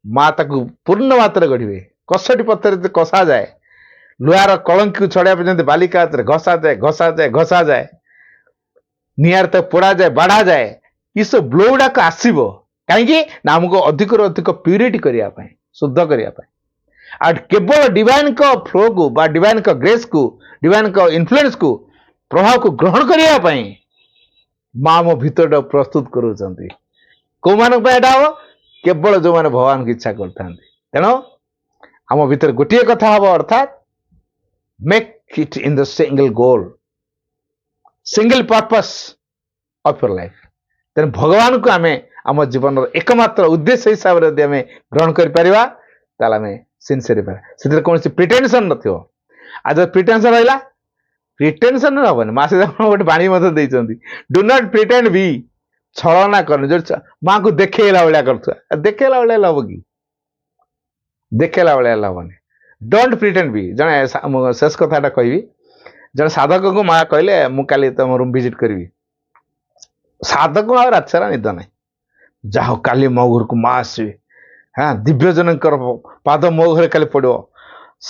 ମା ତାକୁ ପୂର୍ଣ୍ଣ ମାତ୍ରାରେ ଗଢ଼ିବେ। କଷଟି ପଥରରେ କଷାଯାଏ, ଲୁହାର କଳଙ୍କିକୁ ଛଡ଼ାଇବା ପାଇଁ ଯେମିତି ବାଲିକା ହାତରେ ଘଷାଯାଏ ଘଷାଯାଏ ଘଷାଯାଏ, ନିଆଁରେ ତାକୁ ପୋଡ଼ାଯାଏ ବାଢ଼ାଯାଏ, ଏସବୁ ବ୍ଲୋ ଗୁଡ଼ାକ ଆସିବ କାହିଁକି ନା ଆମକୁ ଅଧିକରୁ ଅଧିକ ପ୍ୟୁରିଟି କରିବା ପାଇଁ, ଶୁଦ୍ଧ କରିବା ପାଇଁ। ଆଉ କେବଳ ଡିଭାଇନଙ୍କ ଫ୍ଲୋକୁ ବା ଡିଭାଇନଙ୍କ ଗ୍ରେସ୍କୁ, ଡିଭାଇନଙ୍କ ଇନଫ୍ଲୁଏନ୍ସକୁ, ପ୍ରଭାବକୁ ଗ୍ରହଣ କରିବା ପାଇଁ ମା ମୋ ଭିତରଟା ପ୍ରସ୍ତୁତ କରୁଛନ୍ତି। କୋଉମାନଙ୍କ ପାଇଁ ଏଇଟା ହବ? କେବଳ ଯୋଉମାନେ ଭଗବାନଙ୍କୁ ଇଚ୍ଛା କରିଥାନ୍ତି। ତେଣୁ ଆମ ଭିତରେ ଗୋଟିଏ କଥା ହବ, ଅର୍ଥାତ୍ make it in the single goal, single purpose of your life. ତେଣୁ ଭଗବାନଙ୍କୁ ଆମେ ଆମ ଜୀବନର ଏକମାତ୍ର ଉଦ୍ଦେଶ୍ୟ ହିସାବରେ ଯଦି ଆମେ ଗ୍ରହଣ କରିପାରିବା ତାହେଲେ ଆମେ ସିନସିୟର ହେଇପାରିବା। ସେଥିରେ କୌଣସି ପ୍ରିଟେନସନ୍ ନଥିବ। ଆଉ ଯଦି ପ୍ରିଟେନସନ୍ ରହିଲା, ପ୍ରିଟେନସନ୍ ହବନି। ମା ସେ ଗୋଟେ ବାଣୀ ମଧ୍ୟ ଦେଇଛନ୍ତି, ଡୁ ନଟ୍ ପ୍ରିଟେଣ୍ଡ ବି, ଛଳନା କରନି। ଯୋଉ ମାଙ୍କୁ ଦେଖେଇଲା ଭଳିଆ କରୁଥିବା, ଦେଖେଇଲା ଭଳିଆ ହବ କି? ଦେଖେଇଲା ଭଳିଆ ହବନି। ଡୋଣ୍ଟ ପ୍ରିଟେଣ୍ଡ ବି। ଜଣେ ଶେଷ କଥାଟା କହିବି, ଜଣେ ସାଧକଙ୍କୁ ମା କହିଲେ ମୁଁ କାଲି ତମ ରୁମ୍ ଭିଜିଟ୍ କରିବି। ସାଧକ ଆଉ ରାତି ସାରା ନିଦ ନାହିଁ। ଯାହା ହଉ କାଲି ମୋ ଘରକୁ ମା ଆସିବେ, ଦିବ୍ୟଜନଙ୍କର ପାଦ ମୋ ଘରେ କାଲି ପଡ଼ିବ।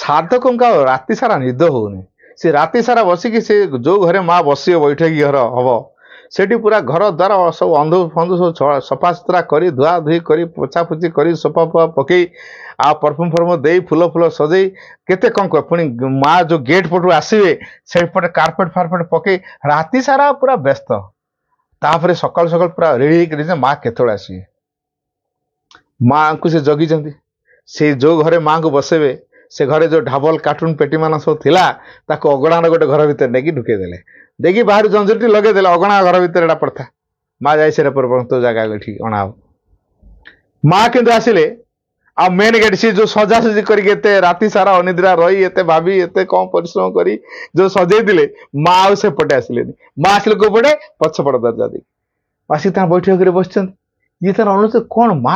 ସାଧକଙ୍କୁ ଆଉ ରାତି ସାରା ନିଦ ହଉନି। ସେ ରାତି ସାରା ବସିକି ସେ ଯୋଉ ଘରେ ମା ବସିବ, ବୈଠକି ଘର ହବ, ସେଠି ପୁରା ଘର ଦ୍ୱାର ସବୁ ଅନ୍ଧୁ ଫନ୍ଧୁ ସବୁ ସଫାସୁତୁରା କରି, ଧୁଆ ଧୁଇ କରି, ପୋଛାପୋଛି କରି, ସୋଫା ଫୋଫା ପକେଇ, ଆଉ ପରଫ୍ୟୁମ୍ ଫରଫ୍ୟୁମ୍ ଦେଇ, ଫୁଲ ଫୁଲ ସଜେଇ, କେତେ କ'ଣ କହ। ପୁଣି ମା ଯୋଉ ଗେଟ୍ ପଟୁ ଆସିବେ ସେଇପଟେ କାର୍ପେଟ ଫାର୍ପେଟ ପକେଇ ରାତି ସାରା ପୁରା ବ୍ୟସ୍ତ। ତାପରେ ସକାଳୁ ସକାଳୁ ପୁରା ରେଡି ହେଇକି ମା କେତେବେଳେ ଆସିବେ। ମାଙ୍କୁ ସେ ଜଗିଛନ୍ତି। ସେ ଯୋଉ ଘରେ ମାଙ୍କୁ ବସେଇବେ ସେ ଘରେ ଯୋଉ ଢାବଲ କାର୍ଟୁନ ପେଟି ମାନ ସବୁ ଥିଲା ତାକୁ ଅଗଣାର ଗୋଟେ ଘର ଭିତରେ ନେଇକି ଢୁକେଇ ଦେଲେ, ଦେଇକି ବାହାରୁ ଜଞ୍ଜିରଟି ଲଗେଇଦେଲେ, ଅଗଣା ଘର ଭିତରେ ଏଟା ପଡ଼ିଥା। ମା ଯାଇ ସେଟା ତୋ ଜାଗା ଏଠିକି ଅଣାହବ। ମା କିନ୍ତୁ ଆସିଲେ, ଆଉ ମେନ୍ ଗେଟ୍ ସିଏ ଯୋଉ ସଜାସଜି କରିକି ଏତେ ରାତି ସାରା ଅନିଦ୍ରା ରହି ଏତେ ଭାବି ଏତେ କମ ପରିଶ୍ରମ କରି ଯୋଉ ସଜେଇଥିଲେ, ମା ଆଉ ସେପଟେ ଆସିଲେନି। ମା ଆସିଲେ କୋଉ ପଟେ? ପଛପଟ ଦରଜା ଦେଇକି। ଆସିକି ତାଙ୍କ ବୈଠକରେ ବସିଛନ୍ତି। ଇଏ ତାର ଅନୁଭୂତି, କ'ଣ ମା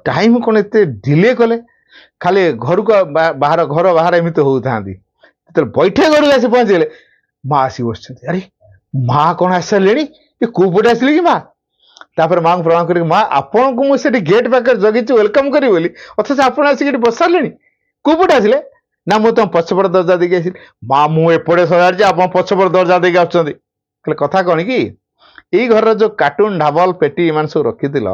ଟାଇମ୍ କ'ଣ ଏତେ ଡିଲେ କଲେ? ଖାଲି ଘରକୁ ବାହାର, ଘର ବାହାର ଏମିତି ହଉଥାନ୍ତି। ଯେତେବେଳେ ବୈଠକ ଘରକୁ ଆସି ପହଞ୍ଚିଗଲେ, ମା ଆସି ବସିଛନ୍ତି। ଆରେ ମା କ'ଣ ଆସିସାରିଲେଣି? ଏ କୋଉ ପଟେ ଆସିଲେ କି ମା? ତାପରେ ମାଙ୍କୁ ପ୍ରଣାମ କରିକି, ମା ଆପଣଙ୍କୁ ମୁଁ ସେଠି ଗେଟ୍ ପାଖରେ ଜଗିଛି ୱେଲକମ୍ କରିବି ବୋଲି, ଅଥଚ ଆପଣ ଆସିକି ଏଠି ବସି ସାରିଲେଣି। କୋଉ ପଟେ ଆସିଲେ? ନା ମୁଁ ତମ ପଛପଟ ଦରଜା ଦେଇକି ଆସିଲି। ମା ମୁଁ ଏପଟେ ସଜାଡ଼ିଛି, ଆପଣ ପଛପଟ ଦରଜା ଦେଇକି ଆସୁଛନ୍ତି। କହିଲେ କଥା କ'ଣ କି, ଏଇ ଘରର ଯୋଉ କାର୍ଟୁନ ଢାବଲ ପେଟି ଏମାନେ ସବୁ ରଖିଥିଲ,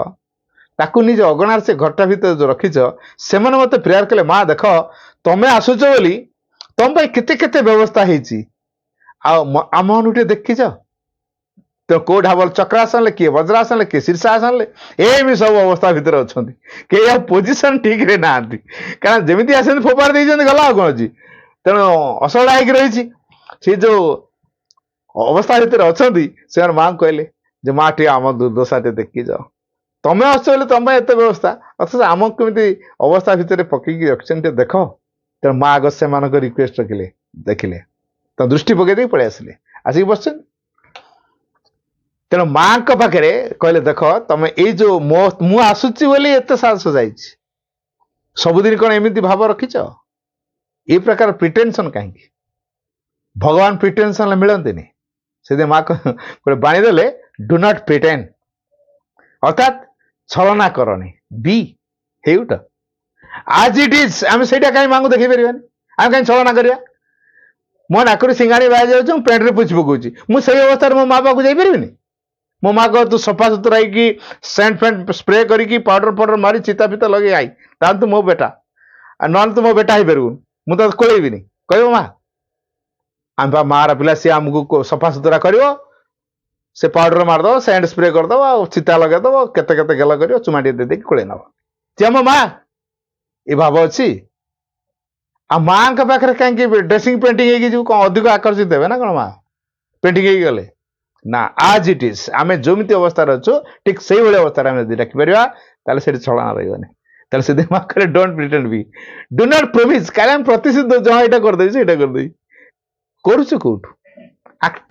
ତାକୁ ନିଜ ଅଗଣାରେ ସେ ଘରଟା ଭିତରେ ଯୋଉ ରଖିଛ, ସେମାନେ ମତେ ପ୍ରେୟାର କଲେ, ମା ଦେଖ ତମେ ଆସୁଛ ବୋଲି ତମ ପାଇଁ କେତେ କେତେ ବ୍ୟବସ୍ଥା ହେଇଛି, ଆଉ ଆମ ମାନଙ୍କୁ ଟିକେ ଦେଖିଛ ତ? କୋଉ ଢାବଲ ଚକ୍ରାସନରେ, କିଏ ବଜ୍ରାସନରେ, କିଏ ଶୀର୍ଷାସନରେ, ଏମିତି ସବୁ ଅବସ୍ଥା ଭିତରେ ଅଛନ୍ତି। କେହି ଆଉ ପୋଜିସନ ଠିକରେ ନାହାନ୍ତି, କାରଣ ଯେମିତି ଆସନ୍ତି ଫୋପାଡ଼ି ଦେଇଛନ୍ତି, ଗଲା ଆଉ କ'ଣ ଅଛି। ତେଣୁ ଅସଳା ହେଇକି ରହିଛି। ସେ ଯୋଉ ଅବସ୍ଥା ଭିତରେ ଅଛନ୍ତି, ସେମାନେ ମାଙ୍କୁ କହିଲେ ଯେ ମା ଟିକେ ଆମ ଦୁର୍ଦ୍ଦଶା ଟିକେ ଦେଖିକି ଯାଅ। ତମେ ଆସୁଛ ବୋଲି ତମ ପାଇଁ ଏତେ ବ୍ୟବସ୍ଥା, ଅଥଚ ଆମକୁ କେମିତି ଅବସ୍ଥା ଭିତରେ ପକେଇକି ରଖିଛନ୍ତି ଟିକେ ଦେଖ। ତେଣୁ ମା ଆଗ ସେମାନଙ୍କ ରିକ୍ୱେଷ୍ଟ ରଖିଲେ, ଦେଖିଲେ, ତ ଦୃଷ୍ଟି ପକେଇ ଦେଇକି ପଳେଇ ଆସିଲେ, ଆସିକି ବସିଛନ୍ତି। ତେଣୁ ମାଙ୍କ ପାଖରେ କହିଲେ, ଦେଖ ତମେ ଏଇ ଯୋଉ ମୁଁ ଆସୁଛି ବୋଲି ଏତେ ସାହସ ଯାଇଛି, ସବୁଦିନ କ'ଣ ଏମିତି ଭାବ ରଖିଛ? ଏଇ ପ୍ରକାର ପ୍ରିଟେନସନ କାହିଁକି? ଭଗବାନ ପ୍ରିଟେନସନ ମିଳନ୍ତିନି। ସେଥିପାଇଁ ମା ଗୋଟେ ବାଣୀ ଦେଲେ, ଡୁ ନଟ୍ ପ୍ରିଟେଣ୍ଡ, ଅର୍ଥାତ୍ ଛଳନା କରନି, ବି ହେଉଟ ଆଜ ଇଟ୍ ଇଜ୍। ଆମେ ସେଇଟା କାହିଁ ମାଙ୍କୁ ଦେଖେଇ ପାରିବାନି? ଆମେ କାହିଁ ଛଳନା କରିବା? ମୋ ନାକରୁ ସିଙ୍ଗାଣି ବାହାରି ଯାଉଛି, ମୁଁ ପ୍ୟାଣ୍ଟରେ ପୋଛି ପକଉଛି, ମୁଁ ସେଇ ଅବସ୍ଥାରେ ମୋ ମା ପାଖକୁ ଯାଇପାରିବିନି? ମୋ ମା କହ ତୁ ସଫା ସୁତୁରା ହେଇକି ସେଣ୍ଟ ଫେଣ୍ଟ ସ୍ପ୍ରେ କରିକି ପାଉଡର ଫାଉଡର ମାରି ଚିତା ଫିତା ଲଗେଇ ଆଇ, ତାହେଲେ ତୁ ମୋ ବେଟା, ଆଉ ନହେଲେ ତୁ ମୋ ବେଟା ହେଇପାରିବୁନି, ମୁଁ ତ କୋଳେଇବିନି, କହିବ ମା। ଆମେ ବା ମାର ପିଲା, ସିଏ ଆମକୁ ସଫା ସୁତୁରା କରିବ, ସେ ପାଉଡର ମାରିଦବ, ସେଣ୍ଟ ସ୍ପ୍ରେ କରିଦବ, ଆଉ ଚିତା ଲଗେଇଦବ, କେତେ କେତେ ଗେଲ କରିବ, ଚୁମା ଟିକେ ଦେଇକି କୋଳେଇ ନବ। ସିଏ ଆମ ମା। ଏ ଭାବ ଅଛି? ଆଉ ମାଙ୍କ ପାଖରେ କାହିଁକି ଡ୍ରେସିଂ ପେଣ୍ଟିଂ ହେଇକି ଯିବୁ? କ'ଣ ଅଧିକ ଆକର୍ଷିତ ହେବେ ନା କ'ଣ ମା ପେଣ୍ଟିଂ ହେଇକି ଗଲେ? ନା, ଆଜ ଇଟ୍ ଇଜ୍। ଆମେ ଯେମିତି ଅବସ୍ଥାରେ ଅଛୁ ଠିକ ସେଇଭଳି ଅବସ୍ଥାରେ ଆମେ ଯଦି ରଖିପାରିବା, ତାହେଲେ ସେଠି ଛଳନା ରହିବନି। ତାହେଲେ ସେ ମା କହିଲେ, don't pretend be, do not promise. କାରଣ ଆମେ ପ୍ରତିଶ୍ରୁତି ଦେଉଛୁ, ହଁ ଏଇଟା କରିଦେବି, ସେଇଟା କରିଦେବି। କରୁଛୁ କୋଉଠୁ? ଆକ୍ଟ।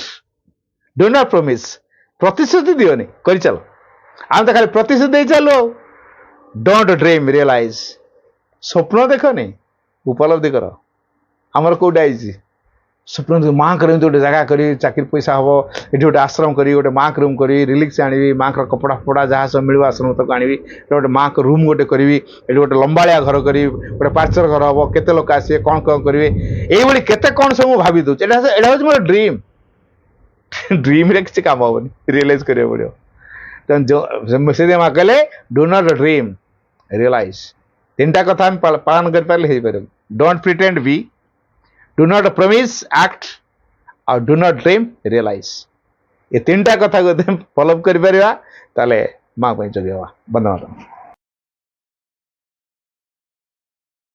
Do not promise. ପ୍ରତିଶ୍ରୁତି ଦିଅନି, କରିଚାଲ। ଆମେ ତ ଖାଲି ପ୍ରତିଶ୍ରୁତି ଦେଇ ଚାଲୁ। ଆଉ ଡୋଣ୍ଟ ଡ୍ରିମ୍, ରିଅଲାଇଜ। ସ୍ୱପ୍ନ ଦେଖନି, ଉପଲବ୍ଧି କର। ଆମର କୋଉଟା ହେଇଛି? स्वप्न माँ कर गोटे जगह करी चाकरी पैसा हम ये गोटे आश्रम करी गोटे माँ रूम करी रिलिक्स आनी माँ कपड़ा फपड़ा जहाँ सब मिल आश्रम तक आनी गोटे माँ रूम गोटे करी ये गोटे लंबाड़िया घर करी गोटे पार्चर घर हम केते लोक आसे कौन कौन करेंगे ये केते कौन सब भावी दूचे यहाँ हूँ मोर ड्रीम ड्रीम रे किसी काम हेनी रियलाइज करिया पड़ो तेनाली जो से माँ कहले डू नॉट ड्रीम रियलाइज तीन टा कथा पालन कर पारे don't pretend be do not promise act और डू नॉट ड्रीम रियलाइज ये तीन टा कथा को फॉलो कर माँ को जगेवा बंद मातरम।